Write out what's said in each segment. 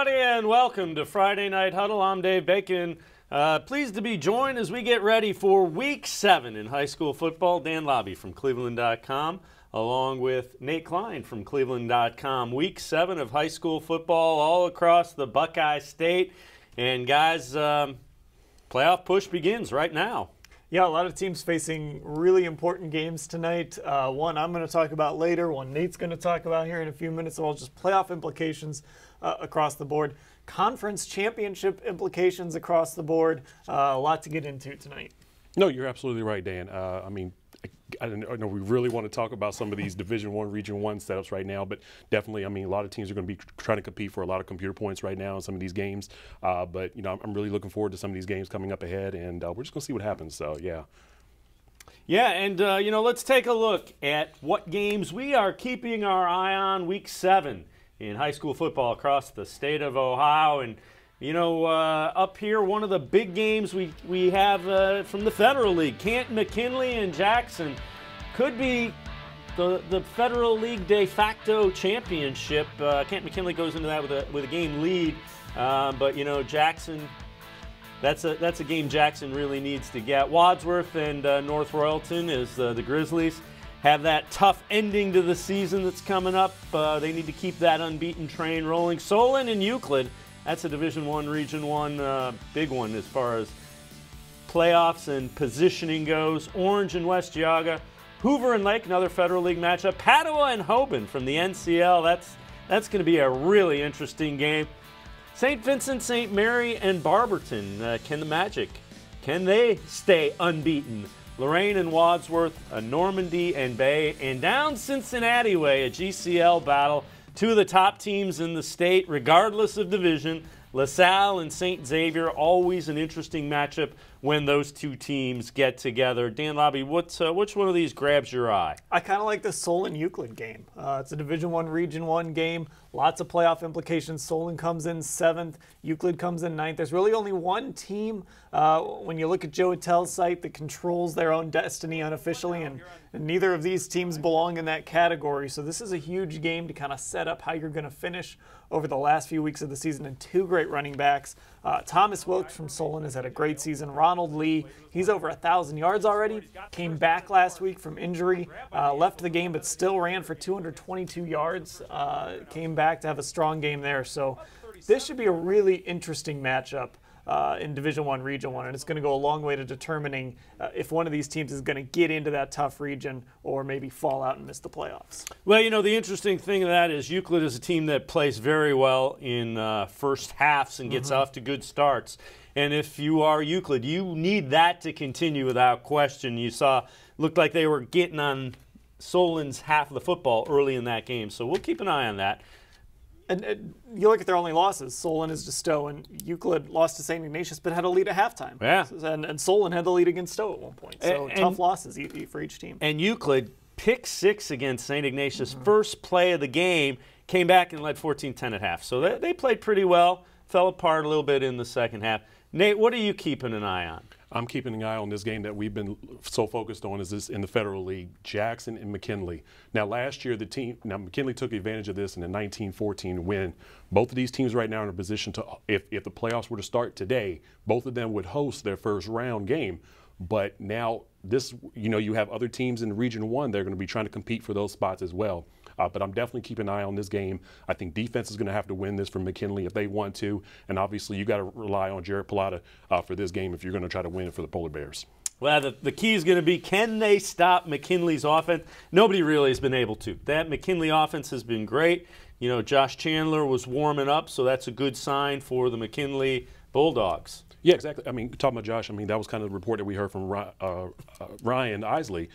everybody, and welcome to Friday Night Huddle. I'm Dave Bacon. Pleased to be joined as we get ready for Week 7 in high school football. Dan Labbe from Cleveland.com, along with Nate Cline from Cleveland.com. Week 7 of high school football all across the Buckeye State. And guys, playoff push begins right now. Yeah, a lot of teams facing really important games tonight. One I'm going to talk about later, one Nate's going to talk about here in a few minutes, all just playoff implications across the board. Conference championship implications across the board. A lot to get into tonight. No, you're absolutely right, Dan. I know we really want to talk about some of these Division I, Region 1 setups right now, but definitely, a lot of teams are going to be trying to compete for a lot of computer points right now in some of these games. But, I'm really looking forward to some of these games coming up ahead, and we're just going to see what happens. So, yeah. Yeah, and, let's take a look at what games we are keeping our eye on Week 7 in high school football across the state of Ohio. And, up here, one of the big games we have from the Federal League, Canton, McKinley, and Jackson, could be the Federal League de facto championship. Canton McKinley goes into that with a game lead, but Jackson, that's a game Jackson really needs to get. Wadsworth and North Royalton is the Grizzlies have that tough ending to the season that's coming up. They need to keep that unbeaten train rolling. Solon and Euclid. That's a Division I, Region 1 big one as far as playoffs and positioning goes. Orange and West Geauga. Hoover and Lake, another Federal League matchup. Padua and Hoban from the NCL. That's going to be a really interesting game. St. Vincent-St. Mary and Barberton. Can they stay unbeaten? Lorain and Wadsworth, Normandy and Bay. And down Cincinnati way, a GCL battle. Two of the top teams in the state, regardless of division. LaSalle and St. Xavier, always an interesting matchup when those two teams get together. Dan Labbe, which one of these grabs your eye? I kind of like the Solon-Euclid game. It's a Division I, Region 1 game. Lots of playoff implications. Solon comes in 7th. Euclid comes in 9th. There's really only one team, when you look at Joe Attell's site, that controls their own destiny unofficially, and neither of these teams belong in that category. So this is a huge game to kind of set up how you're going to finish over the last few weeks of the season, and two great running backs. Thomas Wilkes from Solon has had a great season. Ronald Lee, he's over 1,000 yards already. Came back last week from injury, left the game but still ran for 222 yards. Came back to have a strong game there. So this should be a really interesting matchup in Division I, Region 1, and it's going to go a long way to determining if one of these teams is going to get into that tough region or maybe fall out and miss the playoffs. Well, the interesting thing of that is Euclid is a team that plays very well in first halves and gets off to good starts. And if you are Euclid, you need that to continue without question. You looked like they were getting on Solon's half of the football early in that game, so we'll keep an eye on that. And you look at their only losses. Solon is to Stowe, and Euclid lost to St. Ignatius but had a lead at halftime. Yeah. And Solon had the lead against Stowe at one point. So tough losses for each team. And Euclid picked 6 against St. Ignatius. First play of the game, came back and led 14-10 at half. So they played pretty well, fell apart a little bit in the second half. Nate, what are you keeping an eye on? I'm keeping an eye on this game that we've been so focused on, is this in the Federal League, Jackson and McKinley. Now, last year, McKinley took advantage of this in the 1914 win. Both of these teams right now are in a position to, if the playoffs were to start today, both of them would host their first round game. But now you have other teams in Region 1 that are going to be trying to compete for those spots as well. But I'm definitely keeping an eye on this game. I think defense is going to have to win this for McKinley if they want to. And obviously, you got to rely on Jared Pilata for this game if you're going to try to win it for the Polar Bears. Well, the key is going to be, can they stop McKinley's offense? Nobody really has been able to. That McKinley offense has been great. Josh Chandler was warming up, so that's a good sign for the McKinley Bulldogs. Yeah, exactly. Talking about Josh, that was kind of the report that we heard from Ryan Isley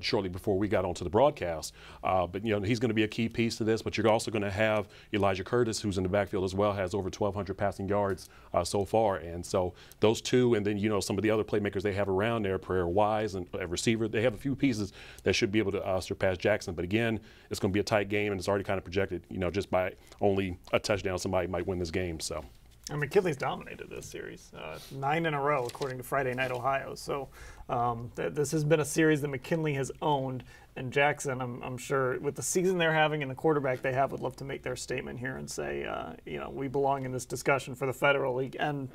shortly before we got onto the broadcast. But he's going to be a key piece to this. But you're also going to have Elijah Curtis, who's in the backfield as well, has over 1,200 passing yards so far. And so those two, and then some of the other playmakers they have around there, Prayer Wise and a receiver, they have a few pieces that should be able to surpass Jackson. But again, it's going to be a tight game, and it's already kind of projected. Just by only a touchdown, somebody might win this game. So. And McKinley's dominated this series, 9 in a row, according to Friday Night Ohio. So this has been a series that McKinley has owned. And Jackson, I'm sure, with the season they're having and the quarterback they have, would love to make their statement here and say, we belong in this discussion for the Federal League and,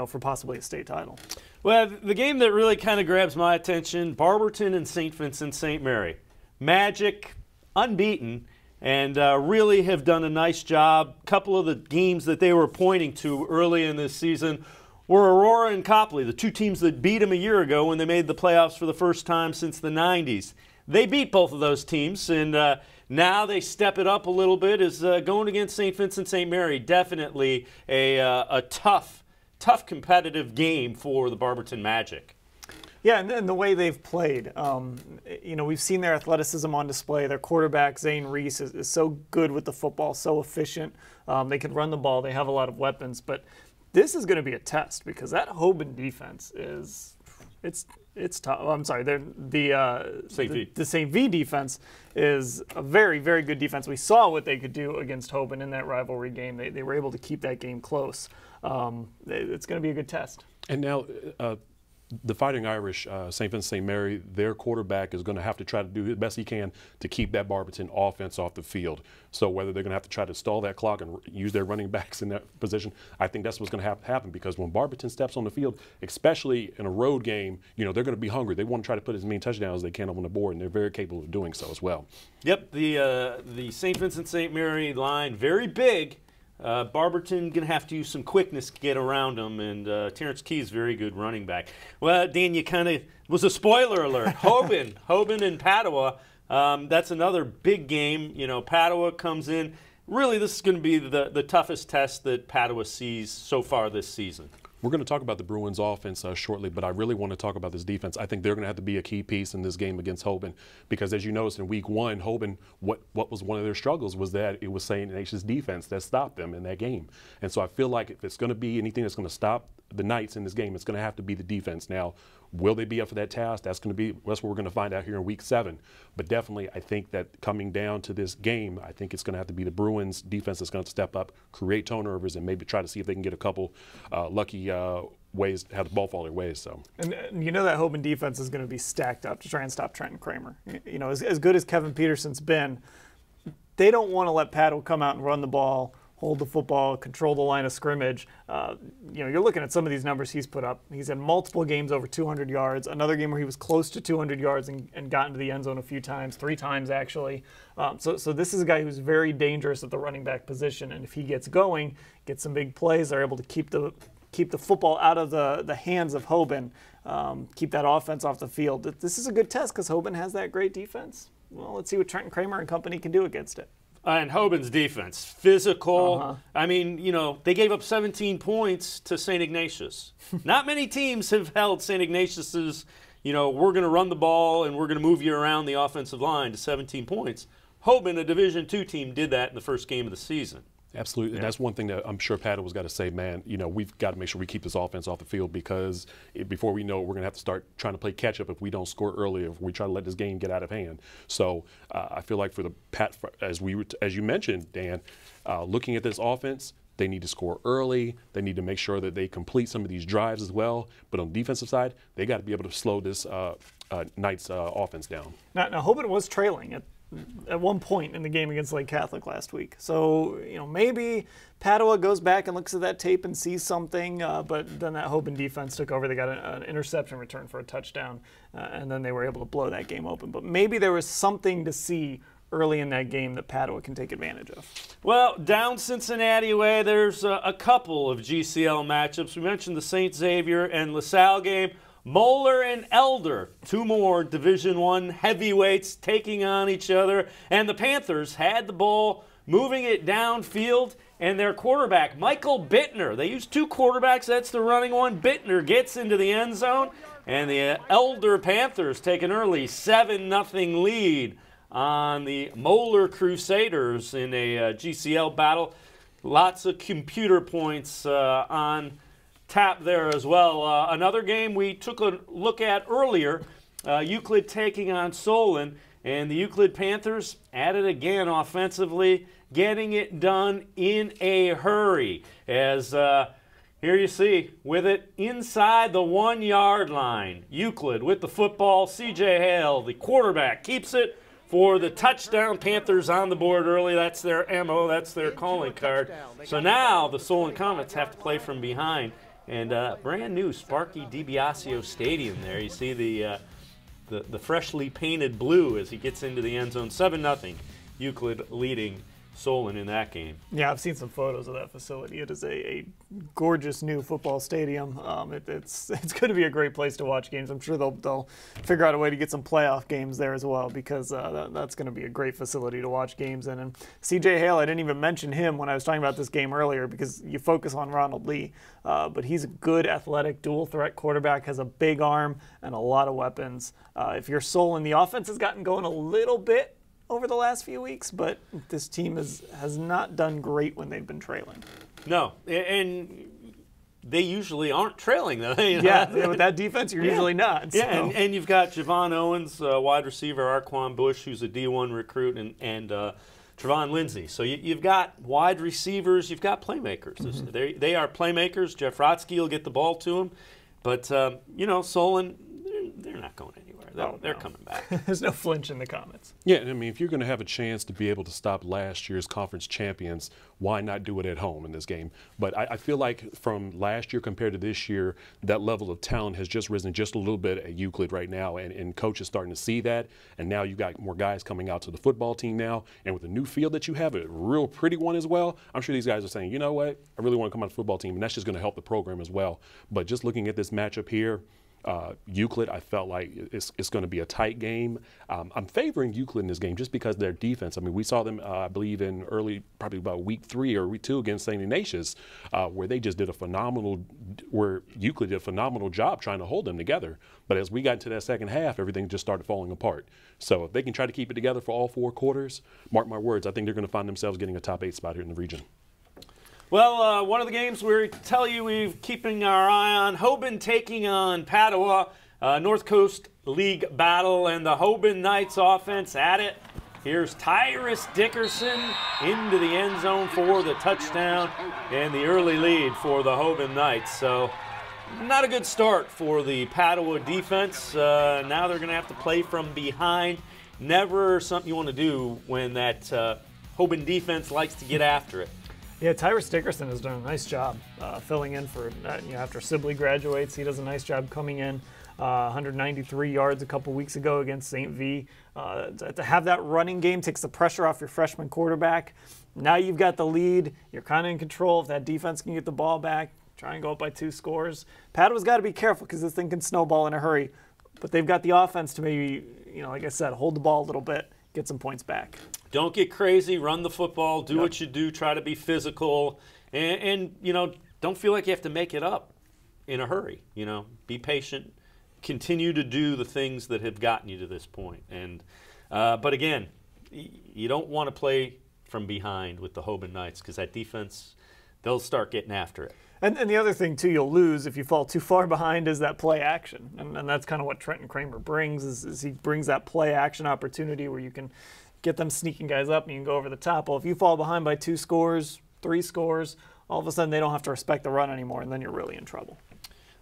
for possibly a state title. Well, the game that really kind of grabs my attention, Barberton and St. Vincent-St. Mary. Magic, unbeaten, and really have done a nice job. A couple of the games that they were pointing to early in this season were Aurora and Copley, the two teams that beat them a year ago when they made the playoffs for the first time since the 90s. They beat both of those teams, and now they step it up a little bit as going against St. Vincent-St. Mary. Definitely a tough competitive game for the Barberton Magic. Yeah, and the way they've played, we've seen their athleticism on display. Their quarterback, Zane Reese, is so good with the football, so efficient. They can run the ball. They have a lot of weapons. But this is going to be a test because that Hoban defense it's tough. I'm sorry, the St. V defense is a very, very good defense. We saw what they could do against Hoban in that rivalry game. They were able to keep that game close. It's going to be a good test. And now the Fighting Irish, St. Vincent-St. Mary, their quarterback is going to have to try to do the best he can to keep that Barberton offense off the field. So whether they're going to have to try to stall that clock and use their running backs in that position, I think that's what's going to happen because when Barberton steps on the field, especially in a road game, they're going to be hungry. They want to try to put as many touchdowns as they can on the board, and they're very capable of doing so as well. Yep, the St. Vincent-St. Mary line, very big. Barberton going to have to use some quickness to get around him, and Terrence Key's very good running back. Well, Dan, you kind of was a spoiler alert. Hoban and Padua. That's another big game. Padua comes in. Really, this is going to be the toughest test that Padua sees so far this season. We're going to talk about the Bruins offense shortly, but I really want to talk about this defense. I think they're going to have to be a key piece in this game against Hoban because, as you noticed in week one, Hoban, what was one of their struggles was that it was St. Ignatius' defense that stopped them in that game. And so I feel like if it's going to be anything that's going to stop the Knights in this game, it's going to have to be the defense. Now, will they be up for that task? That's what we're going to find out here in week 7. But definitely, I think that coming down to this game, I think it's going to have to be the Bruins defense that's going to step up, create turnovers, and maybe try to see if they can get a couple lucky ways to have the ball fall their ways. So, and that Hoban defense is going to be stacked up to try and stop Trenton Kramer. As good as Kevin Peterson's been, they don't want to let Padua come out and run the ball, hold the football, control the line of scrimmage. You're looking at some of these numbers he's put up. He's had multiple games over 200 yards, another game where he was close to 200 yards and got into the end zone a few times, 3 times actually. So this is a guy who's very dangerous at the running back position, and if he gets going, gets some big plays, they're able to keep the football out of the hands of Hoban, keep that offense off the field. This is a good test because Hoban has that great defense. Well, let's see what Trenton Kramer and company can do against it. And Hoban's defense, physical. I mean, they gave up 17 points to St. Ignatius. Not many teams have held St. Ignatius's, we're going to run the ball and we're going to move you around the offensive line to 17 points. Hoban, a Division II team, did that in the first game of the season. Absolutely. Yeah. And that's one thing that I'm sure Padua's got to say, man, we've got to make sure we keep this offense off the field because before we know it, we're going to have to start trying to play catch up if we don't score early, if we try to let this game get out of hand. So I feel like as you mentioned, Dan, looking at this offense, they need to score early. They need to make sure that they complete some of these drives as well. But on the defensive side, they got to be able to slow this Knights offense down. Now Hoban was trailing at one point in the game against Lake Catholic last week. So, maybe Padua goes back and looks at that tape and sees something, but then that Hoban defense took over. They got an interception return for a touchdown, and then they were able to blow that game open. But maybe there was something to see early in that game that Padua can take advantage of. Well, down Cincinnati way, there's a couple of GCL matchups. We mentioned the St. Xavier and LaSalle game. Moeller and Elder, 2 more Division I heavyweights taking on each other. And the Panthers had the ball, moving it downfield, and their quarterback, Michael Bittner. They used 2 quarterbacks. That's the running one. Bittner gets into the end zone, and the Elder Panthers take an early 7-0 lead on the Moeller Crusaders in a GCL battle. Lots of computer points on tap there as well. Another game we took a look at earlier, Euclid taking on Solon, and the Euclid Panthers at it again offensively, getting it done in a hurry. As here you see, with it inside the 1-yard line, Euclid with the football. C.J. Hale, the quarterback, keeps it for the touchdown. Panthers on the board early. That's their MO. That's their calling card. So now the Solon Comets have to play from behind. And brand new Sparky DiBiasio Stadium there. You see the freshly painted blue as he gets into the end zone. 7-0. Euclid leading Solon in that game. Yeah, I've seen some photos of that facility. It is a gorgeous new football stadium. It's going to be a great place to watch games. I'm sure they'll figure out a way to get some playoff games there as well, because that's going to be a great facility to watch games in. And C.J. Hale, I didn't even mention him when I was talking about this game earlier because you focus on Ronald Lee, but he's a good athletic dual threat quarterback, has a big arm and a lot of weapons. If you're Solon, the offense has gotten going a little bit over the last few weeks, but this team has not done great when they've been trailing. No, and they usually aren't trailing, though. You know? Yeah, with that defense, you're usually not. So. Yeah, and you've got Javon Owens, wide receiver, Arquan Bush, who's a D1 recruit, and Trevon Lindsay. So you've got wide receivers, you've got playmakers. Mm-hmm. They are playmakers. Jeff Rotsky will get the ball to them. But, Solon, they're not going anywhere. They're coming back. There's no flinch in the Comets. Yeah, I mean, if you're going to have a chance to be able to stop last year's conference champions, why not do it at home in this game? But I feel like from last year compared to this year, that level of talent has just risen just a little bit at Euclid right now, and coach is starting to see that. And now you've got more guys coming out to the football team now. And with the new field that you have, a real pretty one as well, I'm sure these guys are saying, you know what, I really want to come on the football team, and that's just going to help the program as well. But just looking at this matchup here, Euclid, I felt like it's going to be a tight game. I'm favoring Euclid in this game just because of their defense. I mean, we saw them, I believe, in early, probably about week 3 or week 2 against St. Ignatius, where Euclid did a phenomenal job trying to hold them together. But as we got into that second half, everything just started falling apart. So if they can try to keep it together for all 4 quarters, mark my words, I think they're going to find themselves getting a top 8 spot here in the region. Well, one of the games we tell you we're keeping our eye on, Hoban taking on Padua, North Coast League battle, and the Hoban Knights offense at it. Here's Tyrus Dickerson into the end zone for the touchdown and the early lead for the Hoban Knights. So not a good start for the Padua defense. Now they're going to have to play from behind. Never something you want to do when that Hoban defense likes to get after it. Yeah, Tyrus Dickerson has done a nice job filling in for, after Sibley graduates. He does a nice job coming in. 193 yards a couple weeks ago against St. V. To have that running game takes the pressure off your freshman quarterback. Now you've got the lead. You're kind of in control. If that defense can get the ball back, try and go up by 2 scores. Padua's got to be careful because this thing can snowball in a hurry. But they've got the offense to maybe, like I said, hold the ball a little bit, get some points back. Don't get crazy. Run the football. Do what you do. Try to be physical. And don't feel like you have to make it up in a hurry. Be patient. Continue to do the things that have gotten you to this point. And but again, you don't want to play from behind with the Hoban Knights because that defense, they'll start getting after it. And the other thing, too, you'll lose if you fall too far behind is that play action. And that's kind of what Trenton Kramer brings is he brings that play action opportunity where you can get them sneaking guys up and you can go over the top. Well, if you fall behind by 2 scores, 3 scores, all of a sudden they don't have to respect the run anymore, and then you're really in trouble.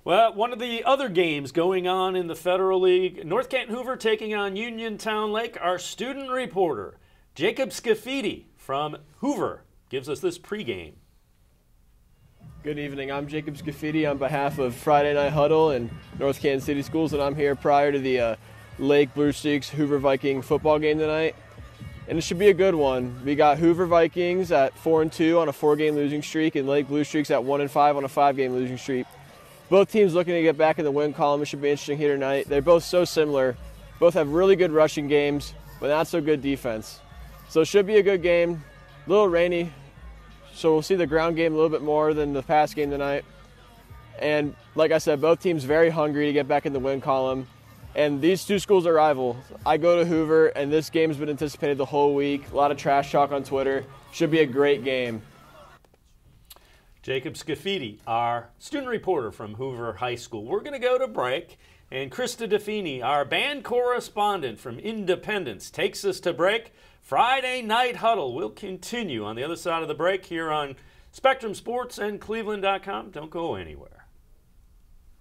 Well, one of the other games going on in the Federal League, North Canton Hoover taking on Uniontown Lake. Our student reporter, Jacob Scafidi from Hoover, gives us this pregame. Good evening. I'm Jacob Scafidi on behalf of Friday Night Huddle and North Canton City Schools, and I'm here prior to the Lake Blue Streaks Hoover Viking football game tonight. And it should be a good one. We got Hoover Vikings at 4-2 on a 4-game losing streak and Lake Blue Streaks at 1-5 on a 5-game losing streak. Both teams looking to get back in the win column. It should be interesting here tonight. They're both so similar. Both have really good rushing games, but not so good defense. So it should be a good game. A little rainy, so we'll see the ground game a little bit more than the pass game tonight. And like I said, both teams very hungry to get back in the win column. And these 2 schools are rivals. I go to Hoover, and this game's been anticipated the whole week. A lot of trash talk on Twitter. Should be a great game. Jacob Scafidi, our student reporter from Hoover High School. We're going to go to break, and Krista DeFini, our band correspondent from Independence, takes us to break. Friday Night Huddle will continue on the other side of the break here on Spectrum Sports and Cleveland.com. Don't go anywhere.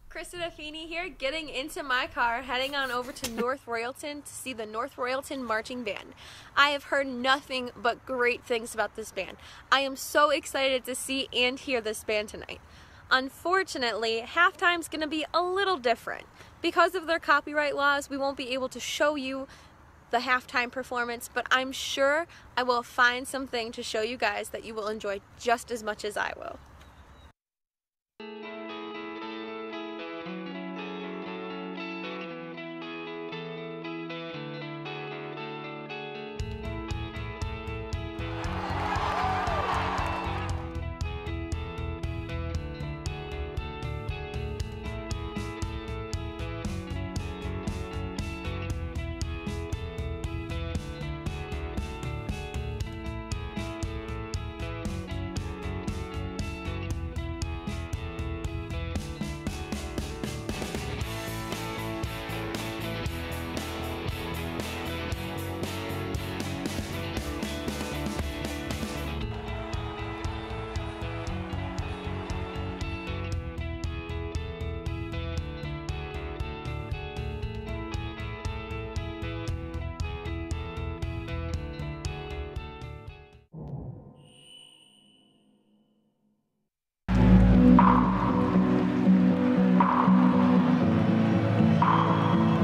Krista Defini here, getting into my car, heading on over to North Royalton to see the North Royalton Marching Band. I have heard nothing but great things about this band. I am so excited to see and hear this band tonight. Unfortunately, halftime's going to be a little different. Because of their copyright laws, we won't be able to show you the halftime performance, but I'm sure I will find something to show you guys that you will enjoy just as much as I will.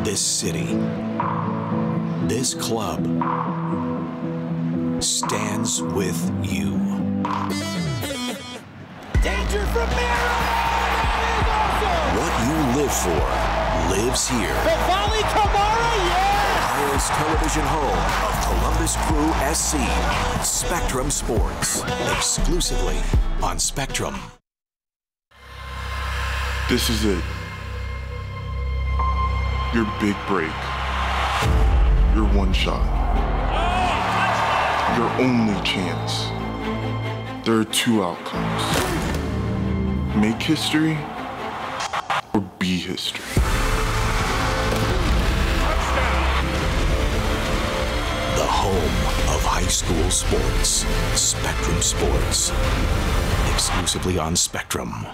This city, this club, stands with you. Danger from Mira! Awesome! What you live for lives here. The volley, Kamara, yes! Ohio's television home of Columbus Crew SC, Spectrum Sports, exclusively on Spectrum. This is it. Your big break. Your one shot. Your only chance. There are two outcomes. Make history or be history. The home of high school sports, Spectrum Sports, exclusively on Spectrum.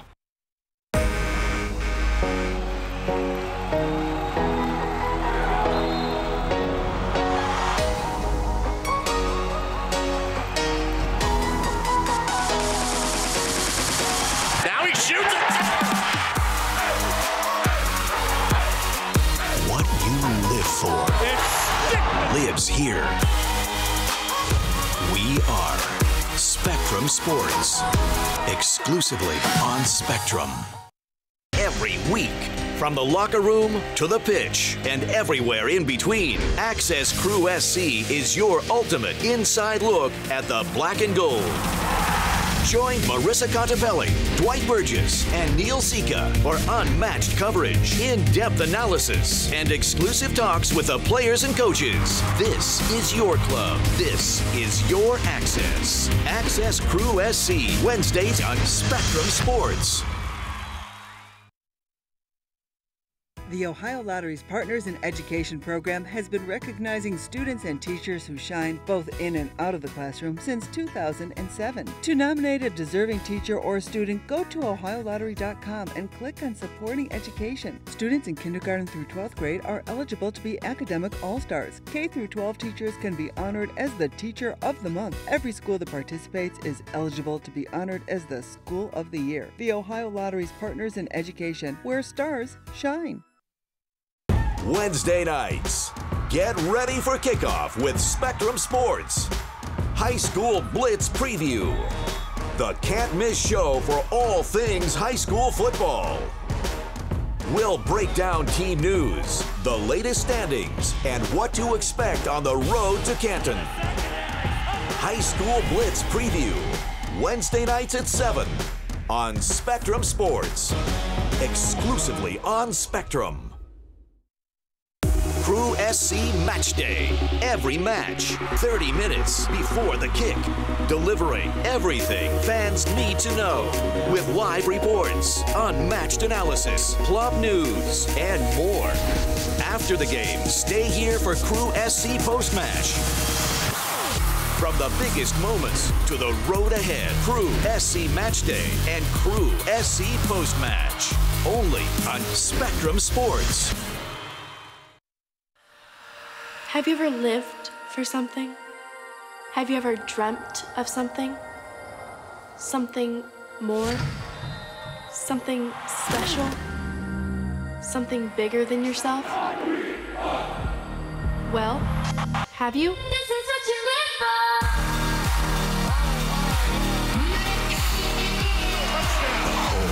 Lives here. We are Spectrum Sports, exclusively on Spectrum. Every week, from the locker room to the pitch and everywhere in between, Access Crew SC is your ultimate inside look at the black and gold. Join Marissa Contebelli, Dwight Burgess, and Neil Sika for unmatched coverage, in-depth analysis, and exclusive talks with the players and coaches. This is your club. This is your access. Access Crew SC, Wednesdays on Spectrum Sports. The Ohio Lottery's Partners in Education program has been recognizing students and teachers who shine both in and out of the classroom since 2007. To nominate a deserving teacher or student, go to OhioLottery.com and click on Supporting Education. Students in kindergarten through 12th grade are eligible to be academic all-stars. K through 12 teachers can be honored as the Teacher of the Month. Every school that participates is eligible to be honored as the School of the Year. The Ohio Lottery's Partners in Education, where stars shine. Wednesday nights, get ready for kickoff with Spectrum Sports. High School Blitz Preview. The can't miss show for all things high school football. We'll break down team news, the latest standings, and what to expect on the road to Canton. High School Blitz Preview. Wednesday nights at 7 on Spectrum Sports. Exclusively on Spectrum. Crew SC Match Day. Every match, 30 minutes before the kick. Delivering everything fans need to know. With live reports, unmatched analysis, club news, and more. After the game, stay here for Crew SC Post-Match. From the biggest moments to the road ahead, Crew SC Match Day and Crew SC Post Match. Only on Spectrum Sports. Have you ever lived for something? Have you ever dreamt of something? Something more? Something special? Something bigger than yourself? Well, have you? This is what you live for! The home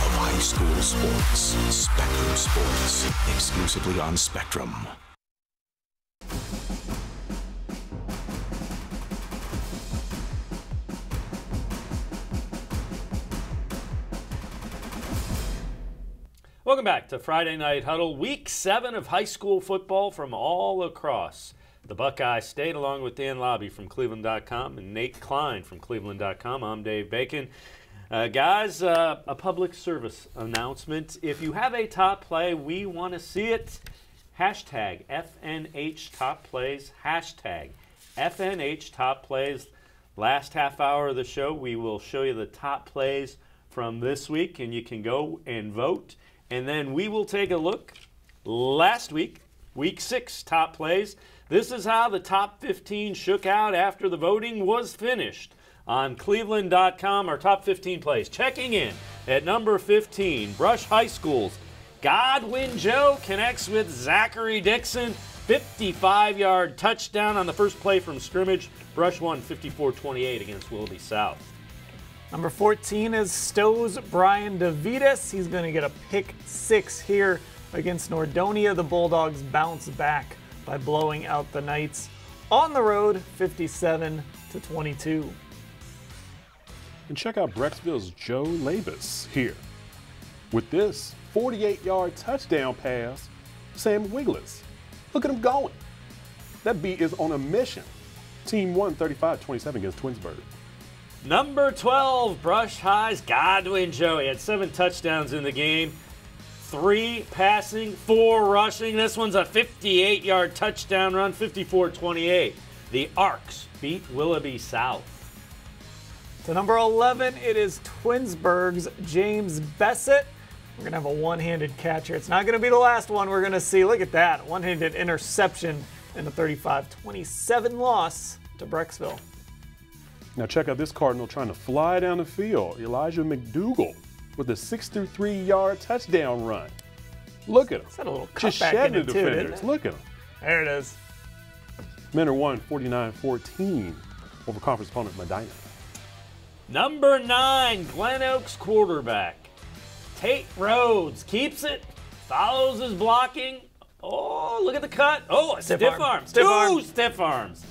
of high school sports. Spectrum Sports. Exclusively on Spectrum. Welcome back to Friday Night Huddle, Week 7 of high school football from all across the Buckeye State, along with Dan Labbe from Cleveland.com and Nate Cline from Cleveland.com. I'm Dave Bacon. Guys, a public service announcement. If you have a top play, we want to see it. Hashtag FNH Top Plays. Hashtag FNH Top Plays. Last half hour of the show, we will show you the top plays from this week, and you can go and vote. And then we will take a look last week, Week 6 top plays. This is how the top 15 shook out after the voting was finished. On Cleveland.com, our top 15 plays. Checking in at number 15, Brush High School's Godwin Joe connects with Zachary Dixon. 55-yard touchdown on the first play from scrimmage. Brush won 54-28 against Willoughby South. Number 14 is Stowe's Brian DeVitas. He's going to get a pick 6 here against Nordonia. The Bulldogs bounce back by blowing out the Knights on the road, 57-22. And check out Brecksville's Joe Labus here with this 48-yard touchdown pass, Sam Wigless. Look at him going. That beat is on a mission. Team won 35-27 against Twinsburg. Number 12, Brush High's Godwin Joe. He had 7 touchdowns in the game, 3 passing, 4 rushing. This one's a 58-yard touchdown run, 54-28. The Arcs beat Willoughby South. To number 11, it is Twinsburg's James Bessett. We're going to have a one-handed catch here. It's not going to be the last one we're going to see. Look at that, one-handed interception in the 35-27 loss to Brecksville. Now check out this Cardinal trying to fly down the field. Elijah McDougal with a 6-3-yard touchdown run. Look at him. Is that a little just cutback shedding in the it too, defenders. Look at him. There it is. Men are won 49-14 over conference opponent Medina. Number 9, Glen Oaks quarterback Tate Rhodes keeps it, follows his blocking. Oh, look at the cut. Oh, a stiff arm. Two stiff arms.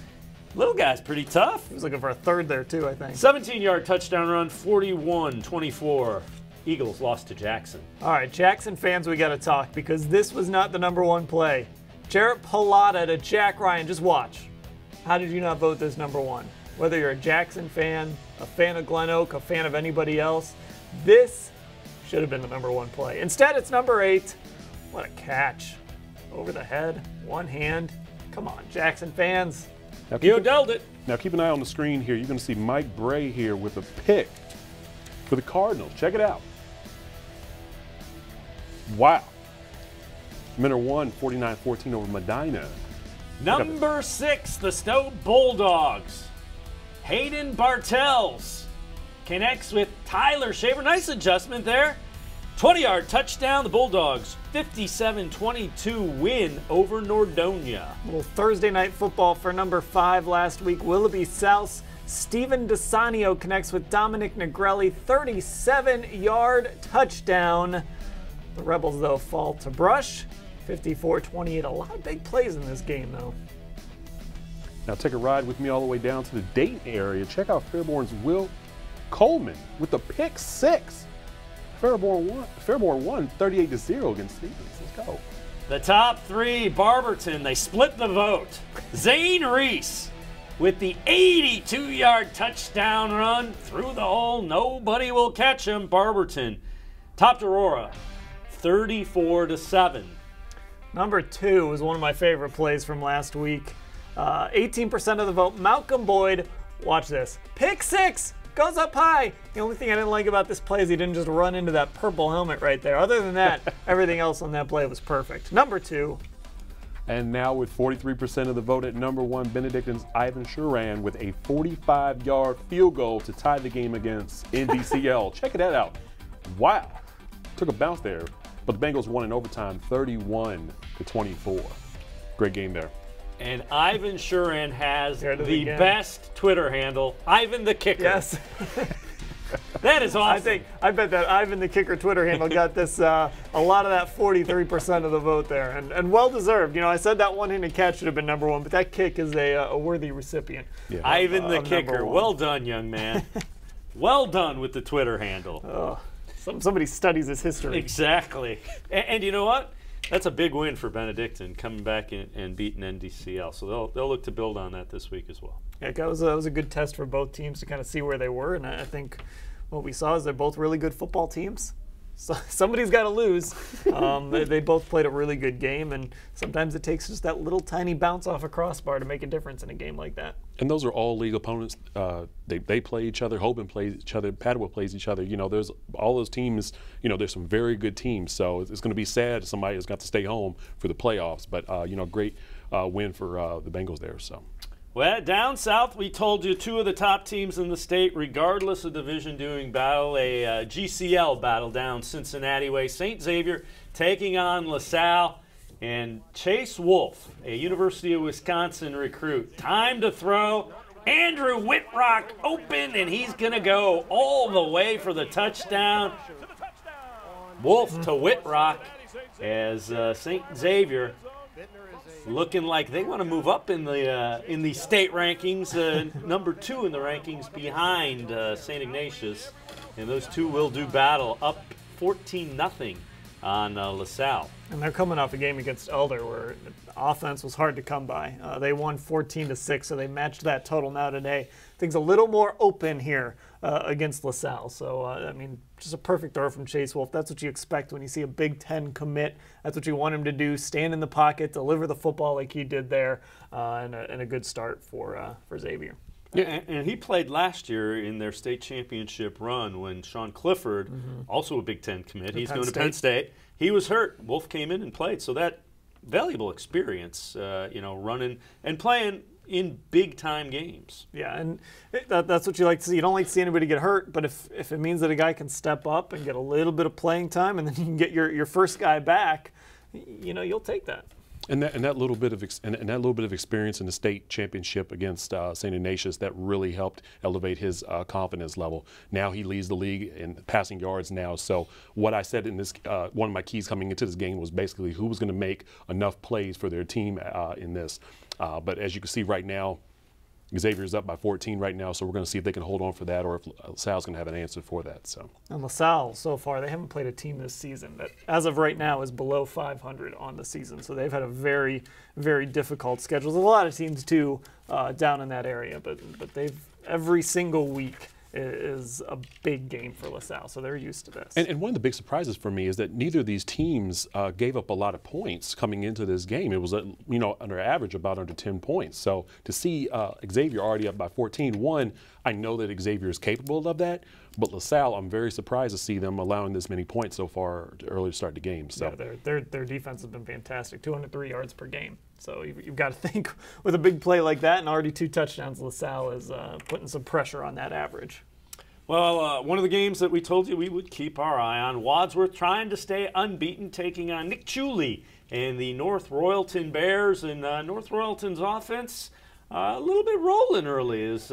Little guy's pretty tough. He was looking for a third there too, I think. 17-yard touchdown run, 41-24. Eagles lost to Jackson. All right, Jackson fans, we got to talk because this was not the number 1 play. Jarrett Pallotta to Jack Ryan. Just watch. How did you not vote this number 1? Whether you're a Jackson fan, a fan of Glen Oak, a fan of anybody else, this should have been the number 1 play. Instead, it's number 8. What a catch. Over the head, one hand. Come on, Jackson fans. You dealt it. Now keep an eye on the screen here. You're going to see Mike Bray here with a pick for the Cardinals. Check it out. Wow. Men are won 49-14 over Medina. Number 6, the Stowe Bulldogs. Hayden Bartels connects with Tyler Shaver. Nice adjustment there. 20-yard touchdown. The Bulldogs 57-22 win over Nordonia. A little Thursday night football for number 5 last week. Willoughby South's Steven DeSanio connects with Dominic Negrelli. 37-yard touchdown. The Rebels, though, fall to Brush. 54-28. A lot of big plays in this game, though. Now take a ride with me all the way down to the Dayton area. Check out Fairborn's Will Coleman with the pick 6. Fairborn won 38-0 against Stevens. Let's go. The top 3, Barberton, they split the vote. Zane Reese with the 82-yard touchdown run through the hole. Nobody will catch him. Barberton topped Aurora 34-7. Number 2 was one of my favorite plays from last week. 18% of the vote. Malcolm Boyd, watch this. Pick six! Goes up high. The only thing I didn't like about this play is he didn't just run into that purple helmet right there. Other than that, everything else on that play was perfect. Number 2. And now with 43% of the vote at number 1, Benedictine's Ivan Shuran with a 45-yard field goal to tie the game against NDCL. Check that out. Wow. Took a bounce there. But the Bengals won in overtime 31-24. Great game there. And Ivan Shuran has the best Twitter handle, Ivan the Kicker. Yes. That is awesome. I bet that Ivan the Kicker Twitter handle got this a lot of that 43% of the vote there, and well deserved. You know, I said that one-handed catch should have been number 1, but that kick is a worthy recipient. Yeah. Ivan the Kicker. Well done, young man. Well done with the Twitter handle. Somebody studies his history. Exactly. And you know what? That's a big win for Benedictine coming back and beating NDCL. So they'll look to build on that this week as well. Yeah, that was a good test for both teams to kind of see where they were. And I think what we saw is they're both really good football teams. So somebody's got to lose. They both played a really good game, and sometimes it takes just that little tiny bounce off a crossbar to make a difference in a game like that. And those are all league opponents. They play each other. Hoban plays each other. Padua plays each other. You know, there's all those teams. You know, there's some very good teams. So it's going to be sad if somebody has got to stay home for the playoffs. But you know, great win for the Bengals there. So. Well, down south, we told you 2 of the top teams in the state, regardless of division, doing battle. A GCL battle down Cincinnati way. St. Xavier taking on LaSalle. And Chase Wolf, a University of Wisconsin recruit. Time to throw. Andrew Whitrock open, and he's going to go all the way for the touchdown. Wolf to Whitrock as St. Xavier looking like they want to move up in the state rankings, number 2 in the rankings behind St. Ignatius, and those two will do battle up 14-0 on LaSalle. And they're coming off a game against Elder where the offense was hard to come by. They won 14-6, so they matched that total now today. Things a little more open here against LaSalle. So, I mean, just a perfect throw from Chase Wolf. That's what you expect when you see a Big Ten commit. That's what you want him to do, stand in the pocket, deliver the football like he did there, and a good start for Xavier. Yeah, and he played last year in their state championship run when Sean Clifford, also a Big Ten commit, he's going to Penn State. He was hurt. Wolf came in and played. So that valuable experience, you know, running and playing in big-time games. Yeah, and that's what you like to see. You don't like to see anybody get hurt, but if it means that a guy can step up and get a little bit of playing time and then you can get your first guy back, you know, you'll take that. And that little bit of experience in the state championship against St. Ignatius, that really helped elevate his confidence level. Now he leads the league in passing yards now. So what I said in this, one of my keys coming into this game was basically who was going to make enough plays for their team in this. But as you can see right now, Xavier's up by 14 right now, so we're going to see if they can hold on for that or if LaSalle's going to have an answer for that. So. And LaSalle, so far, they haven't played a team this season that, as of right now, is below 500 on the season. So they've had a very, very difficult schedule. There's a lot of teams, too, down in that area, but they've every single week is a big game for LaSalle, so they're used to this. And one of the big surprises for me is that neither of these teams gave up a lot of points coming into this game. It was, you know, under average, about under 10 points. So to see Xavier already up by 14, one, I know that Xavier is capable of that, but LaSalle, I'm very surprised to see them allowing this many points so far early to start the game. So. Yeah, their defense has been fantastic, 203 yards per game. So you've got to think with a big play like that and already 2 touchdowns, LaSalle is putting some pressure on that average. Well, one of the games that we told you we would keep our eye on, Wadsworth trying to stay unbeaten, taking on Nick Chuley and the North Royalton Bears. And North Royalton's offense a little bit rolling early, is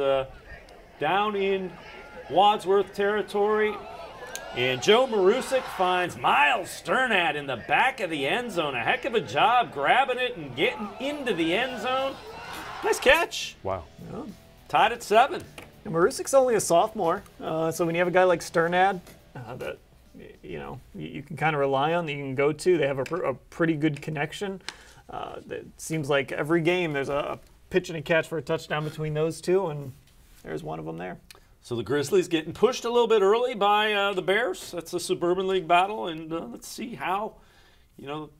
down in Wadsworth territory. And Joe Marusic finds Miles Sternad in the back of the end zone. A heck of a job grabbing it and getting into the end zone. Nice catch. Wow. Yeah. Tied at 7. And Marusic's only a sophomore, so when you have a guy like Sternad that you know you can kind of rely on, that you can go to, they have a pretty good connection. It seems like every game there's a pitch and a catch for a touchdown between those two, and there's one of them there. So the Grizzlies getting pushed a little bit early by the Bears. That's a Suburban League battle, and let's see how, you know,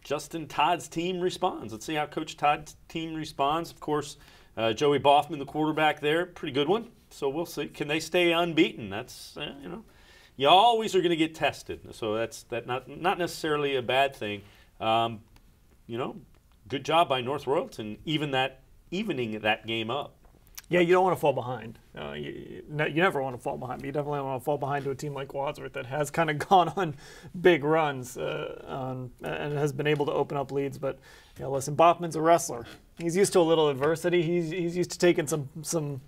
Justin Todd's team responds. Let's see how Coach Todd's team responds. Of course, Joey Boffman, the quarterback there, pretty good one. So we'll see. Can they stay unbeaten? That's, you know, you always are going to get tested. So that's not necessarily a bad thing. You know, good job by North Royalton evening that game up. Yeah, you don't want to fall behind. You never want to fall behind, but you definitely want to fall behind to a team like Wadsworth that has kind of gone on big runs and has been able to open up leads. But you know, listen, Boffman's a wrestler. He's used to a little adversity. He's used to taking some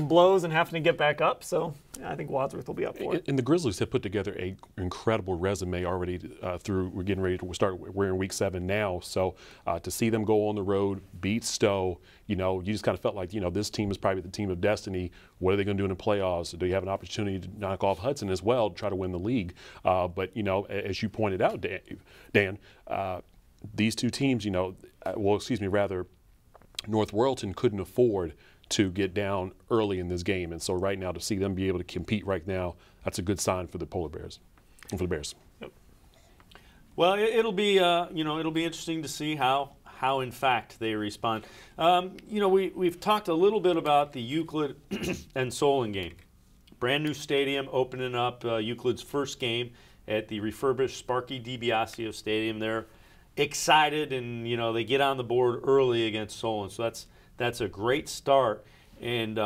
blows and having to get back up. So I think Wadsworth will be up for it. And the Grizzlies have put together an incredible resume already through. We're getting ready to start. We're in week 7 now. So to see them go on the road, beat Stowe, you know, you just kind of felt like, you know, this team is probably the team of destiny. What are they going to do in the playoffs? Do you have an opportunity to knock off Hudson as well to try to win the league? But, you know, as you pointed out, Dan, these two teams, you know, North Royalton couldn't afford to get down early in this game, and so right now to see them be able to compete right now, that's a good sign for the Polar Bears and for the Bears. Yep. Well, it'll be it'll be interesting to see how in fact they respond. You know, we've talked a little bit about the Euclid and Solon game. Brand new stadium opening up, Euclid's first game at the refurbished Sparky DiBiasio Stadium. They're excited, and you know they get on the board early against Solon, so that's a great start, and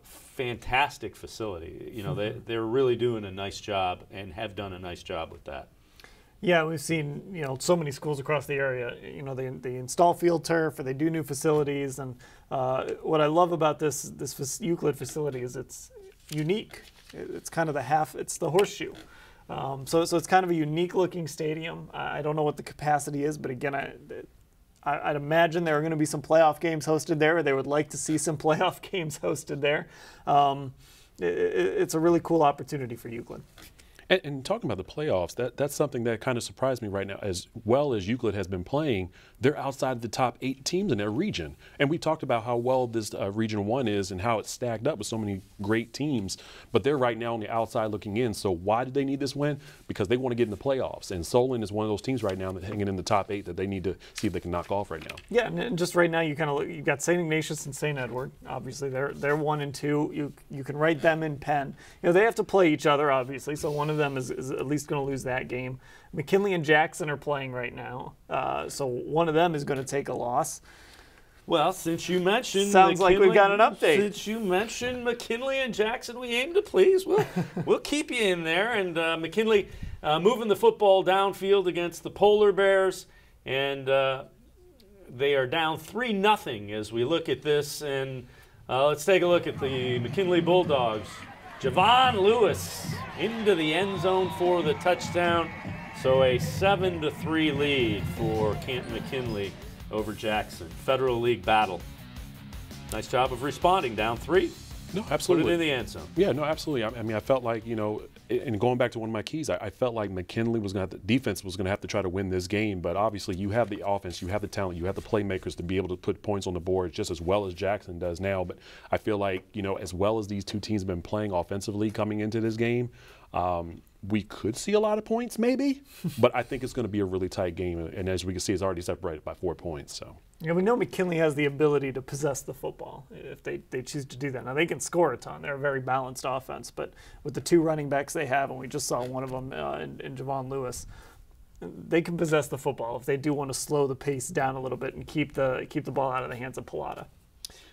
fantastic facility. You know, they're really doing a nice job and have done a nice job with that. Yeah, we've seen, you know, so many schools across the area. You know, they install field turf or they do new facilities, and what I love about this Euclid facility is it's unique. It's kind of it's the horseshoe. So it's kind of a unique looking stadium. I don't know what the capacity is, but again, I'd imagine there are going to be some playoff games hosted there, or they would like to see some playoff games hosted there. It's a really cool opportunity for Euclid. And talking about the playoffs, that's something that kind of surprised me right now. As well as Euclid has been playing, they're outside of the top 8 teams in their region. And we talked about how well this Region 1 is and how it's stacked up with so many great teams. But they're right now on the outside looking in. So why did they need this win? Because they want to get in the playoffs. And Solon is one of those teams right now that's hanging in the top 8 that they need to see if they can knock off right now. Yeah, and just right now you've got St. Ignatius and St. Edward. Obviously, they're 1 and 2. You can write them in pen. You know, they have to play each other, obviously. So one of them is at least going to lose that game. McKinley and Jackson are playing right now, so one of them is going to take a loss. Well, since you mentioned sounds like we've got an update. Since you mentioned McKinley and Jackson, we aim to please. We'll keep you in there. And McKinley moving the football downfield against the Polar Bears, and they are down 3-0 as we look at this. And let's take a look at the McKinley Bulldogs. Javon Lewis into the end zone for the touchdown. So a 7-3 lead for Canton McKinley over Jackson. Federal League battle. Nice job of responding, down 3. No, absolutely. Put it in the end zone. Yeah, no, absolutely. I mean, I felt like, you know, and going back to one of my keys, I felt like McKinley defense was going to have to try to win this game. But obviously, you have the offense, you have the talent, you have the playmakers to be able to put points on the board just as well as Jackson does now. But I feel like, you know, as well as these two teams have been playing offensively coming into this game, we could see a lot of points maybe, but I think it's going to be a really tight game. And as we can see, it's already separated by 4 points. So. Yeah, we know McKinley has the ability to possess the football if they choose to do that. Now, they can score a ton. They're a very balanced offense, but with the 2 running backs they have, and we just saw one of them in Javon Lewis, they can possess the football if they do want to slow the pace down a little bit and keep the ball out of the hands of Pilata.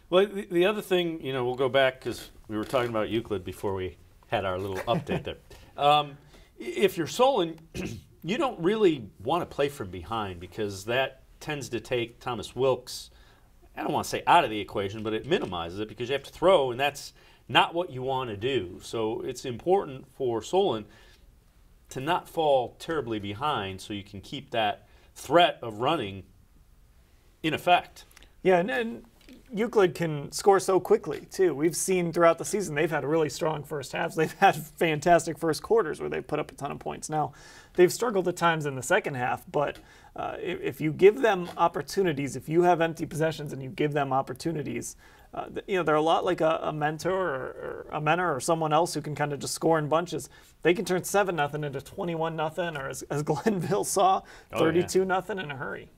Well, the other thing, you know, we'll go back because we were talking about Euclid before we had our little update there. If you're Solon, you don't really want to play from behind because that tends to take Thomas Wilkes, I don't want to say out of the equation, but it minimizes it because you have to throw, and that's not what you want to do. So it's important for Solon to not fall terribly behind so you can keep that threat of running in effect. Yeah, and Euclid can score so quickly, too. We've seen throughout the season they've had really strong first halves. They've had fantastic first quarters where they've put up a ton of points. Now, they've struggled at times in the second half, but if you give them opportunities, if you have empty possessions and you give them opportunities, You know, they're a lot like a mentor or a mentor or someone else who can kind of just score in bunches. They can turn 7-0 into 21-0, or as Glenville saw, 32-0 in a hurry.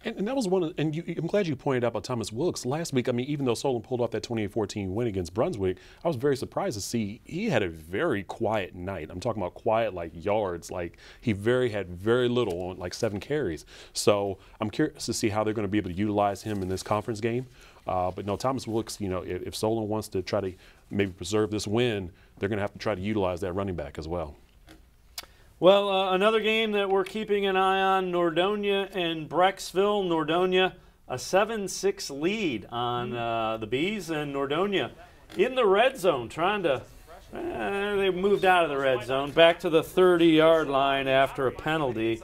And that was one of, and I'm glad you pointed out about Thomas Wilkes. Last week, I mean, even though Solon pulled off that 28-14 win against Brunswick, I was very surprised to see he had a very quiet night. I'm talking about quiet like yards, like he had very little on like 7 carries. So I'm curious to see how they're going to be able to utilize him in this conference game. But no, Thomas Wilkes, you know, if Solon wants to try to maybe preserve this win, they're going to have to try to utilize that running back as well. Well, another game that we're keeping an eye on, Nordonia and Brecksville. Nordonia, a 7-6 lead on the Bees, and Nordonia in the red zone, trying to, they moved out of the red zone, back to the 30-yard line after a penalty.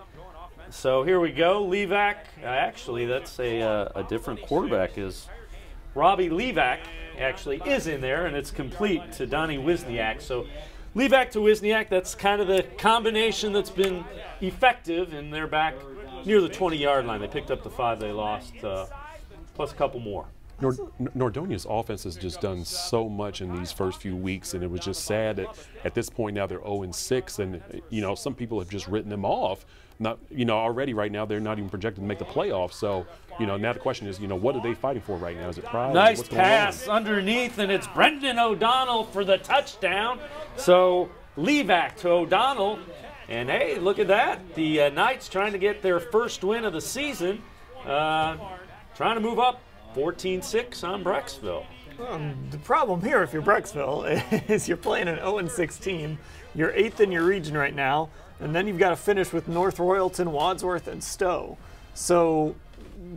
So here we go. Levac, actually, that's a different quarterback, is Robbie Levac actually is in there, and it's complete to Donnie Wisniak. So Levac to Wisniak, that's kind of the combination that's been effective, and they're back near the 20-yard line. They picked up the 5 they lost, plus a couple more. Nordonia's offense has just done so much in these first few weeks, and it was just sad that at this point now they're 0-6, and you know, some people have just written them off. Not, you know, already right now they're not even projected to make the playoffs. So, you know, now the question is, you know, what are they fighting for right now? Is it pride? Nice pass underneath, and it's Brendan O'Donnell for the touchdown. So Levac to O'Donnell, and hey, look at that. The Knights trying to get their first win of the season, trying to move up 14-6 on Brecksville. The problem here, if you're Brecksville, is you're playing an 0-6 team. You're 8th in your region right now, and then you've got to finish with North Royalton, Wadsworth, and Stowe. So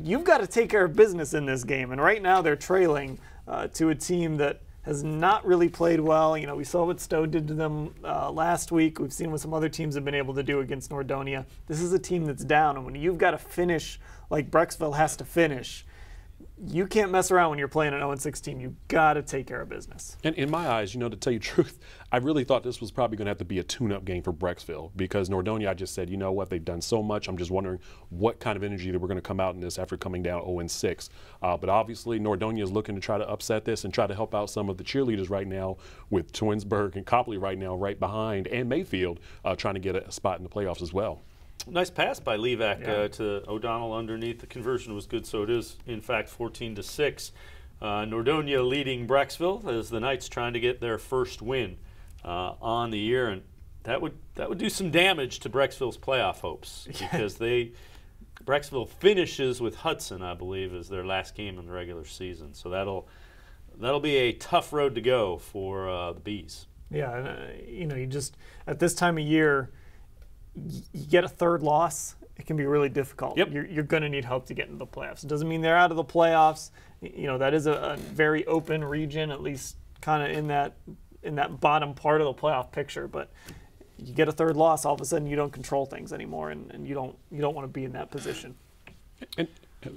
you've got to take care of business in this game, and right now they're trailing to a team that has not really played well. You know, we saw what Stowe did to them last week. We've seen what some other teams have been able to do against Nordonia. This is a team that's down, and when you've got to finish like Brecksville has to finish, you can't mess around when you're playing an 0-6 team. You've got to take care of business. And in my eyes, you know, to tell you the truth, I really thought this was probably going to have to be a tune-up game for Brecksville, because Nordonia, I just said, you know what, they've done so much. I'm just wondering what kind of energy that we're going to come out in this after coming down 0-6. But obviously, Nordonia is looking to try to upset this and try to help out some of the cheerleaders right now, with Twinsburg and Copley right now right behind, and Mayfield trying to get a spot in the playoffs as well. Nice pass by Levac to O'Donnell underneath. The conversion was good, so it is, in fact, 14-6. Nordonia leading Brecksville as the Knights trying to get their first win on the year, and that would do some damage to Brecksville's playoff hopes, because Brecksville finishes with Hudson, I believe, as their last game in the regular season. So that'll be a tough road to go for the Bees. Yeah, and you know, you just at this time of year, you get a third loss, it can be really difficult. Yep. You're going to need hope to get into the playoffs. It doesn't mean they're out of the playoffs. You know, that is a very open region, at least kind of in that bottom part of the playoff picture. But you get a third loss, all of a sudden you don't control things anymore, and you don't want to be in that position.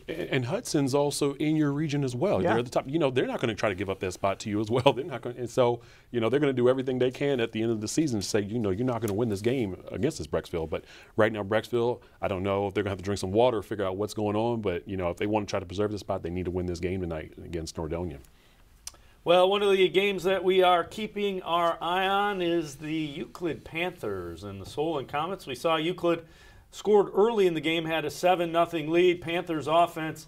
And Hudson's also in your region as well. Yeah. They're at the top. You know, they're not going to try to give up that spot to you as well. They're not going, and so you know they're going to do everything they can at the end of the season to say, you know, you're not going to win this game against this Brecksville. But right now, Brecksville, I don't know if they're going to have to drink some water, figure out what's going on. But you know, if they want to try to preserve this spot, they need to win this game tonight against Nordonia. Well, one of the games that we are keeping our eye on is the Euclid Panthers and the Solon Comets. We saw Euclid scored early in the game, had a 7-0 lead. Panthers offense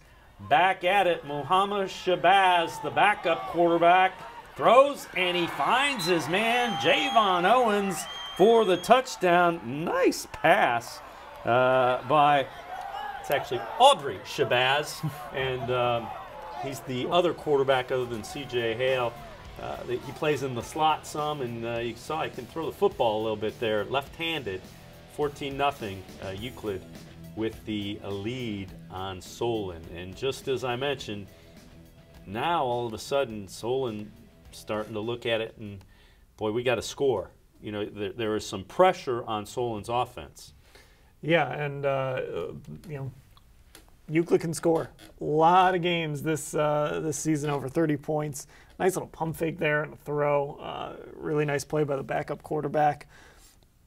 back at it. Mohammed Shabazz, the backup quarterback, throws, and he finds his man, Javon Owens, for the touchdown. Nice pass by, it's actually Aubrey Shabazz, and he's the other quarterback other than C.J. Hale. He plays in the slot some, and you saw he can throw the football a little bit there, left-handed. 14-0 Euclid with the lead on Solon. And just as I mentioned, now all of a sudden Solon starting to look at it and, boy, we got to score. You know, there is some pressure on Solon's offense. Yeah, and you know, Euclid can score. A lot of games this season, over 30 points. Nice little pump fake there and a throw. Really nice play by the backup quarterback.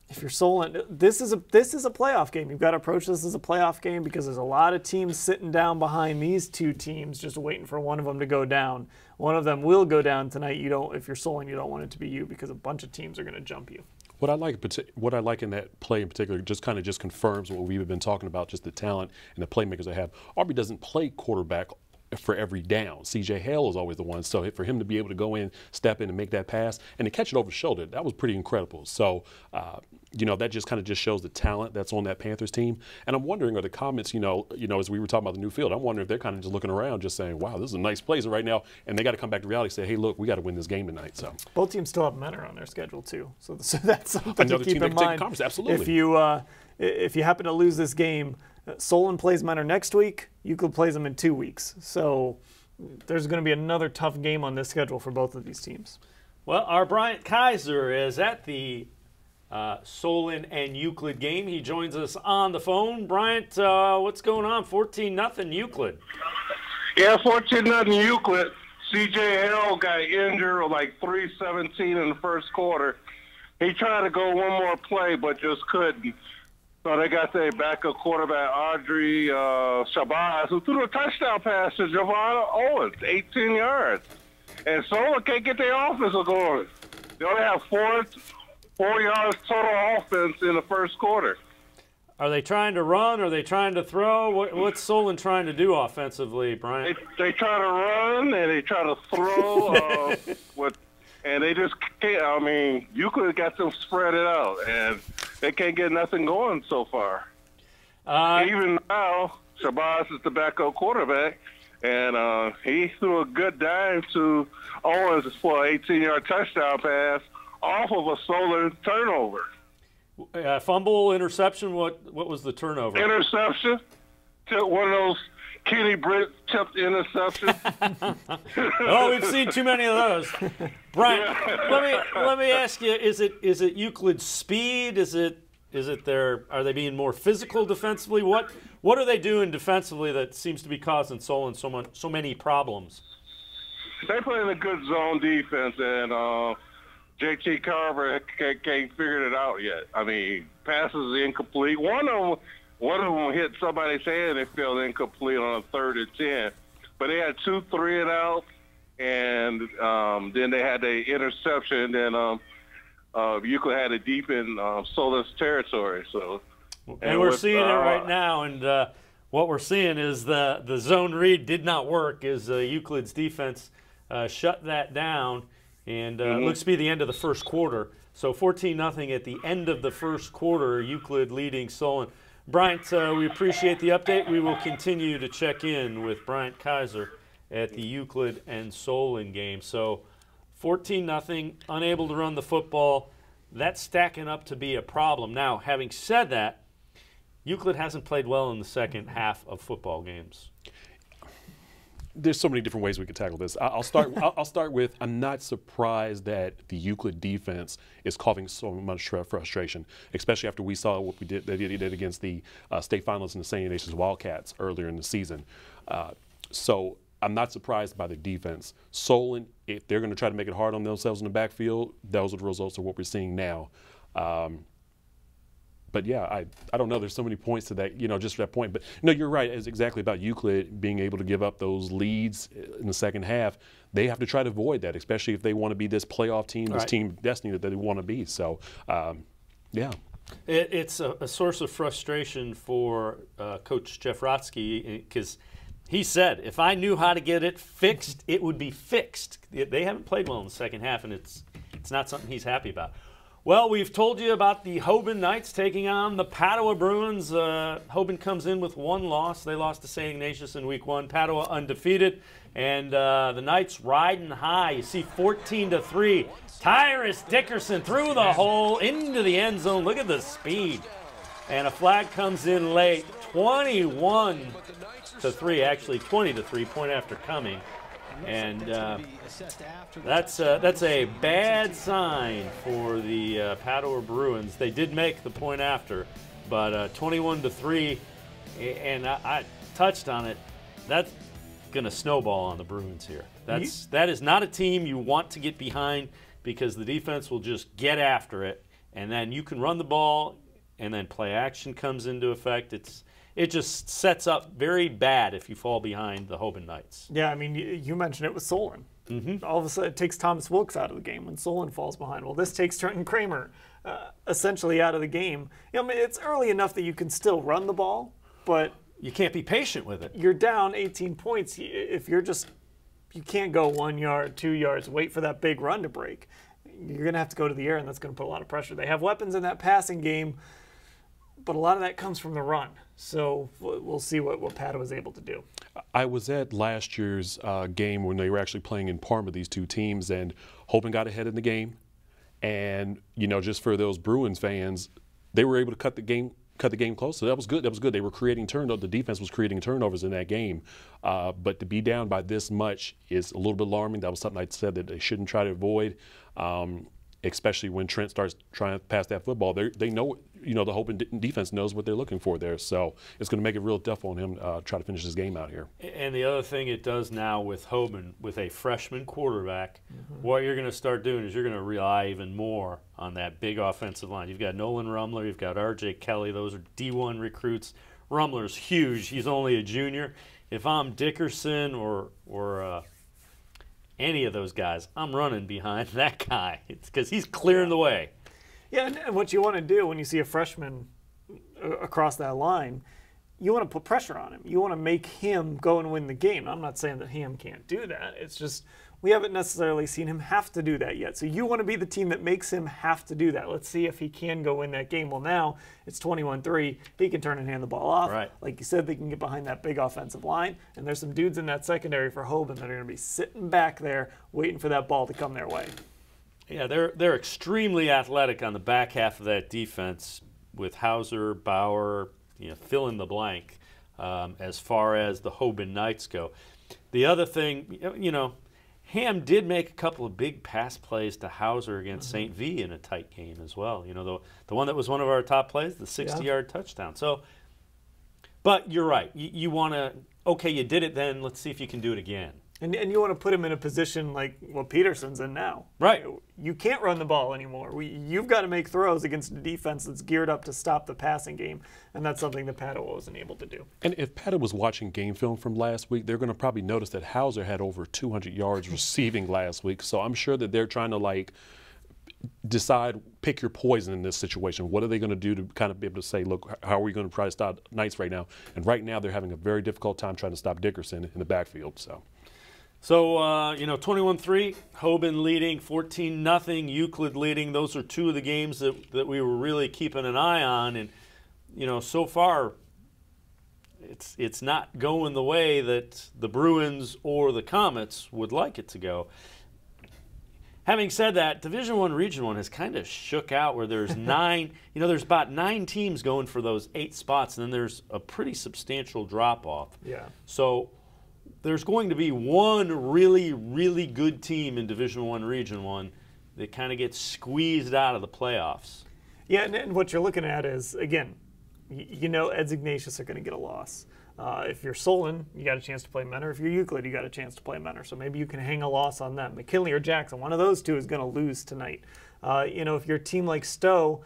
if you're Solon, this is a playoff game. You've got to approach this as a playoff game because there's a lot of teams sitting down behind these two teams just waiting for one of them to go down. One of them will go down tonight. If you're Solon, you don't want it to be you because a bunch of teams are going to jump you. What I like in that play in particular just kind of just confirms what we've been talking about, just the talent and the playmakers they have. Aubrey doesn't play quarterback for every down. C.J. Hale is always the one. So for him to be able to go in, step in, and make that pass, and to catch it over the shoulder, that was pretty incredible. So, that just kind of just shows the talent that's on that Panthers team. And I'm wondering, are the comments, as we were talking about the new field, I'm wondering if they're kind of just looking around, just saying, "Wow, this is a nice place right now," and they got to come back to reality and say, "Hey, look, we got to win this game tonight." So both teams still have Mentor on their schedule too. So that's something to keep in mind. Absolutely. If you happen to lose this game, Solon plays Mentor next week. Euclid plays them in 2 weeks. So there's going to be another tough game on this schedule for both of these teams. Well, our Bryant Kizer is at the Solon and Euclid game. He joins us on the phone. Bryant, what's going on? 14-0 Euclid. Yeah, 14-0 Euclid. C.J. Hale got injured like 3:17 in the first quarter. He tried to go one more play, but just couldn't. So they got their backup quarterback, Audrey Shabazz, who threw a touchdown pass to Javon Owens, 18 yards. And Solon can't get their offense going. They only have 4 yards total offense in the first quarter. Are they trying to run? Are they trying to throw? What's Solon trying to do offensively, Brian? They try to run and they try to throw, and they just can't. I mean, Euclid got them spread it out, and they can't get nothing going so far. Even now, Shabazz is the backup quarterback, and he threw a good dive to Owens for an 18-yard touchdown pass off of a Solon turnover. Fumble, interception, what was the turnover? Interception. One of those Kenny Britt tipped interceptions. Oh, we've seen too many of those. Brian, let me ask you, is it Euclid's speed? Are they being more physical defensively? What are they doing defensively that seems to be causing Solon so many problems? They play in a good zone defense, and J.T. Carver can't figure it out yet. I mean, passes incomplete. One of them hit somebody's hand and fell incomplete on a 3rd and 10. But they had 2 3-and-outs, and then they had the interception, and Euclid had it deep in Solon's territory. And we're seeing it right now, and what we're seeing is the zone read did not work as Euclid's defense shut that down. And it looks to be the end of the first quarter. So 14-0 at the end of the first quarter, Euclid leading Solon. Bryant, we appreciate the update. We will continue to check in with Bryant Kizer at the Euclid and Solon game. So 14-0, unable to run the football. That's stacking up to be a problem. Now, having said that, Euclid hasn't played well in the second half of football games. There's so many different ways we could tackle this. I'll start with, I'm not surprised that the Euclid defense is causing so much frustration, especially after we saw what they did against the state finalists in the St. Ignatius Wildcats earlier in the season. So I'm not surprised by the defense. Solon, if they're going to try to make it hard on themselves in the backfield, those are the results of what we're seeing now. But yeah, I don't know. There's so many points to that, just for that point. But no, you're right. It's exactly about Euclid being able to give up those leads in the second half. They have to try to avoid that, especially if they want to be this playoff team, this team destiny that they want to be. So, yeah. It's a source of frustration for Coach Jeff Rotsky because he said, if I knew how to get it fixed, it would be fixed. They haven't played well in the second half, and it's not something he's happy about. Well, we've told you about the Hoban Knights taking on the Padua Bruins. Hoban comes in with 1 loss. They lost to St. Ignatius in week 1. Padua undefeated. And the Knights riding high. You see 14-3. Tyrus Dickerson through the hole into the end zone. Look at the speed. And a flag comes in late. 21-3, actually 20-3, point after coming. And that's a bad sign for the Padua Bruins. They did make the point after, but 21-3, and I touched on it. That's going to snowball on the Bruins here. That is not a team you want to get behind because the defense will just get after it, and then you can run the ball, and then play action comes into effect. It just sets up very bad if you fall behind the Hoban Knights. Yeah, I mean, you mentioned it with Solon. All of a sudden, it takes Thomas Wilkes out of the game when Solon falls behind. Well, this takes Trenton Kramer essentially out of the game. I mean, it's early enough that you can still run the ball, but you can't be patient with it. You're down 18 points. If you're just, you can't go 1 yard, 2 yards, wait for that big run to break. You're going to have to go to the air, and that's going to put a lot of pressure. They have weapons in that passing game, but a lot of that comes from the run. So we'll see what Padua was able to do. I was at last year's game when they were actually playing in Parma, these two teams, and Hoban got ahead in the game. And, just for those Bruins fans, they were able to cut the game close. So that was good. That was good. They were creating turnovers. The defense was creating turnovers in that game. But to be down by this much is a little bit alarming. That was something I said that they shouldn't try to avoid, especially when Trent starts trying to pass that football. They know, the Hoban defense knows what they're looking for there. So it's going to make it real tough on him try to finish this game out here. And the other thing it does now with Hoban, with a freshman quarterback, what you're going to start doing is you're going to rely even more on that big offensive line. You've got Nolan Rumler, you've got R.J. Kelly. Those are D1 recruits. Rumler's huge. He's only a junior. If I'm Dickerson or any of those guys, I'm running behind that guy. It's because he's clearing the way. Yeah, and what you want to do when you see a freshman across that line, you want to put pressure on him. You want to make him go and win the game. I'm not saying that Ham can't do that. It's just we haven't necessarily seen him have to do that yet. So you want to be the team that makes him have to do that. Let's see if he can go win that game. Well, now it's 21-3. He can turn and hand the ball off. Right. Like you said, they can get behind that big offensive line. And there's some dudes in that secondary for Hoban that are going to be sitting back there waiting for that ball to come their way. Yeah, they're extremely athletic on the back half of that defense with Hauser, Bauer, fill in the blank as far as the Hoban Knights go. The other thing, Ham did make a couple of big pass plays to Hauser against St. V in a tight game as well. The one that was one of our top plays, the 60-yard touchdown. So, but you're right. You want to, okay, you did it then. Let's see if you can do it again. And you want to put him in a position like what Peterson's in now. Right. You can't run the ball anymore. You've got to make throws against a defense that's geared up to stop the passing game, and that's something that Padua wasn't able to do. And if Padua was watching game film from last week, they're going to probably notice that Hauser had over 200 yards receiving last week. So I'm sure that they're trying to decide, pick your poison in this situation. What are they going to do to kind of be able to say, look, how are we going to try to stop Knights right now? And right now they're having a very difficult time trying to stop Dickerson in the backfield. So, 21-3, Hoban leading, 14-0, Euclid leading. Those are two of the games that we were really keeping an eye on. And, so far, it's not going the way that the Bruins or the Comets would like it to go. Having said that, Division I, Region I has kind of shook out where there's 9, there's about 9 teams going for those 8 spots, and then there's a pretty substantial drop-off. Yeah. So there's going to be one really, really good team in Division I, Region I that kind of gets squeezed out of the playoffs. Yeah, and what you're looking at is, again, Eds Ignatius are going to get a loss. If you're Solon, you got a chance to play Menor. If you're Euclid, you got a chance to play Menor. So maybe you can hang a loss on them. McKinley or Jackson, one of those two is going to lose tonight. If you're a team like Stowe,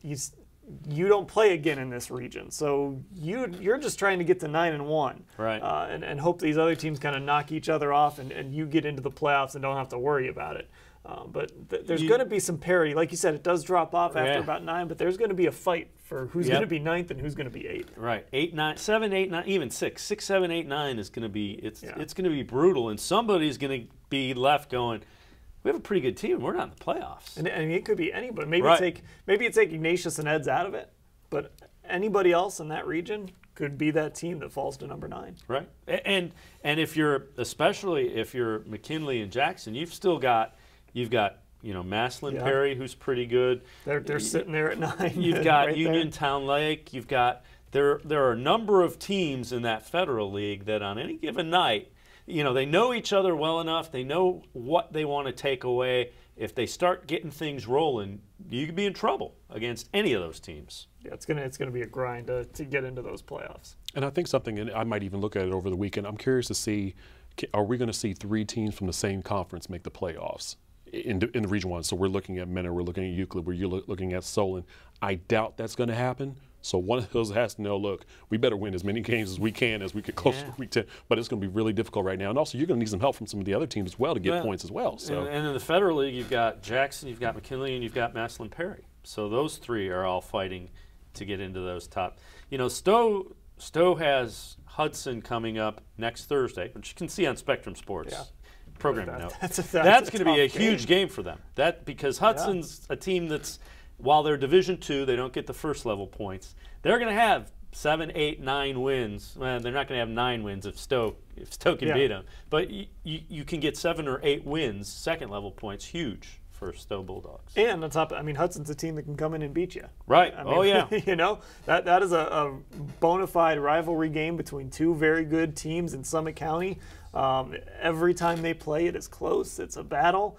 you don't play again in this region, so you're just trying to get to 9-1, right? And hope these other teams kind of knock each other off, and you get into the playoffs and don't have to worry about it. But there's going to be some parity, like you said. It does drop off after about 9, but there's going to be a fight for who's going to be 9th and who's going to be 8th. Right, 8, 9, 7, 8, 9, even 6, 6, 7, 8, 9 is going to be it's going to be brutal, and somebody's going to be left going, we have a pretty good team. We're not in the playoffs. And it could be anybody. Maybe it's Ignatius and Eds out of it, but anybody else in that region could be that team that falls to number 9. Right. And especially if you're McKinley and Jackson, you've got Massillon, Perry, who's pretty good. They're sitting there at 9. You've got right Uniontown Lake. You've got there are a number of teams in that Federal League that on any given night, they know each other well enough. They know what they want to take away. If they start getting things rolling, you could be in trouble against any of those teams. Yeah, it's gonna be a grind to get into those playoffs. And I think something, and I might even look at it over the weekend, I'm curious to see, are we going to see 3 teams from the same conference make the playoffs? in the Region 1. So we're looking at Mentor, we're looking at Euclid, we're looking at Solon. I doubt that's going to happen. So one of those has to know, look, we better win as many games as we can as we get close to Week 10. But it's going to be really difficult right now. And also, you're going to need some help from some of the other teams as well to get points as well. So. And in the Federal League, you've got Jackson, you've got McKinley, and you've got Massillon Perry. So those three are all fighting to get into those top. You know, Stowe has Hudson coming up next Thursday, which you can see on Spectrum Sports. Yeah. Programming note. That's going to be a huge game for them. Because Hudson's a team that's, while they're Division II, they don't get the first level points. They're going to have 7, 8, 9 wins. Well, they're not going to have 9 wins if Stowe can beat them. But you can get 7 or 8 wins, second level points, huge for Stowe Bulldogs. And on top, I mean, Hudson's a team that can come in and beat you. Right. I mean, you know, that is a bona fide rivalry game between two very good teams in Summit County. Every time they play, it is close. It's a battle.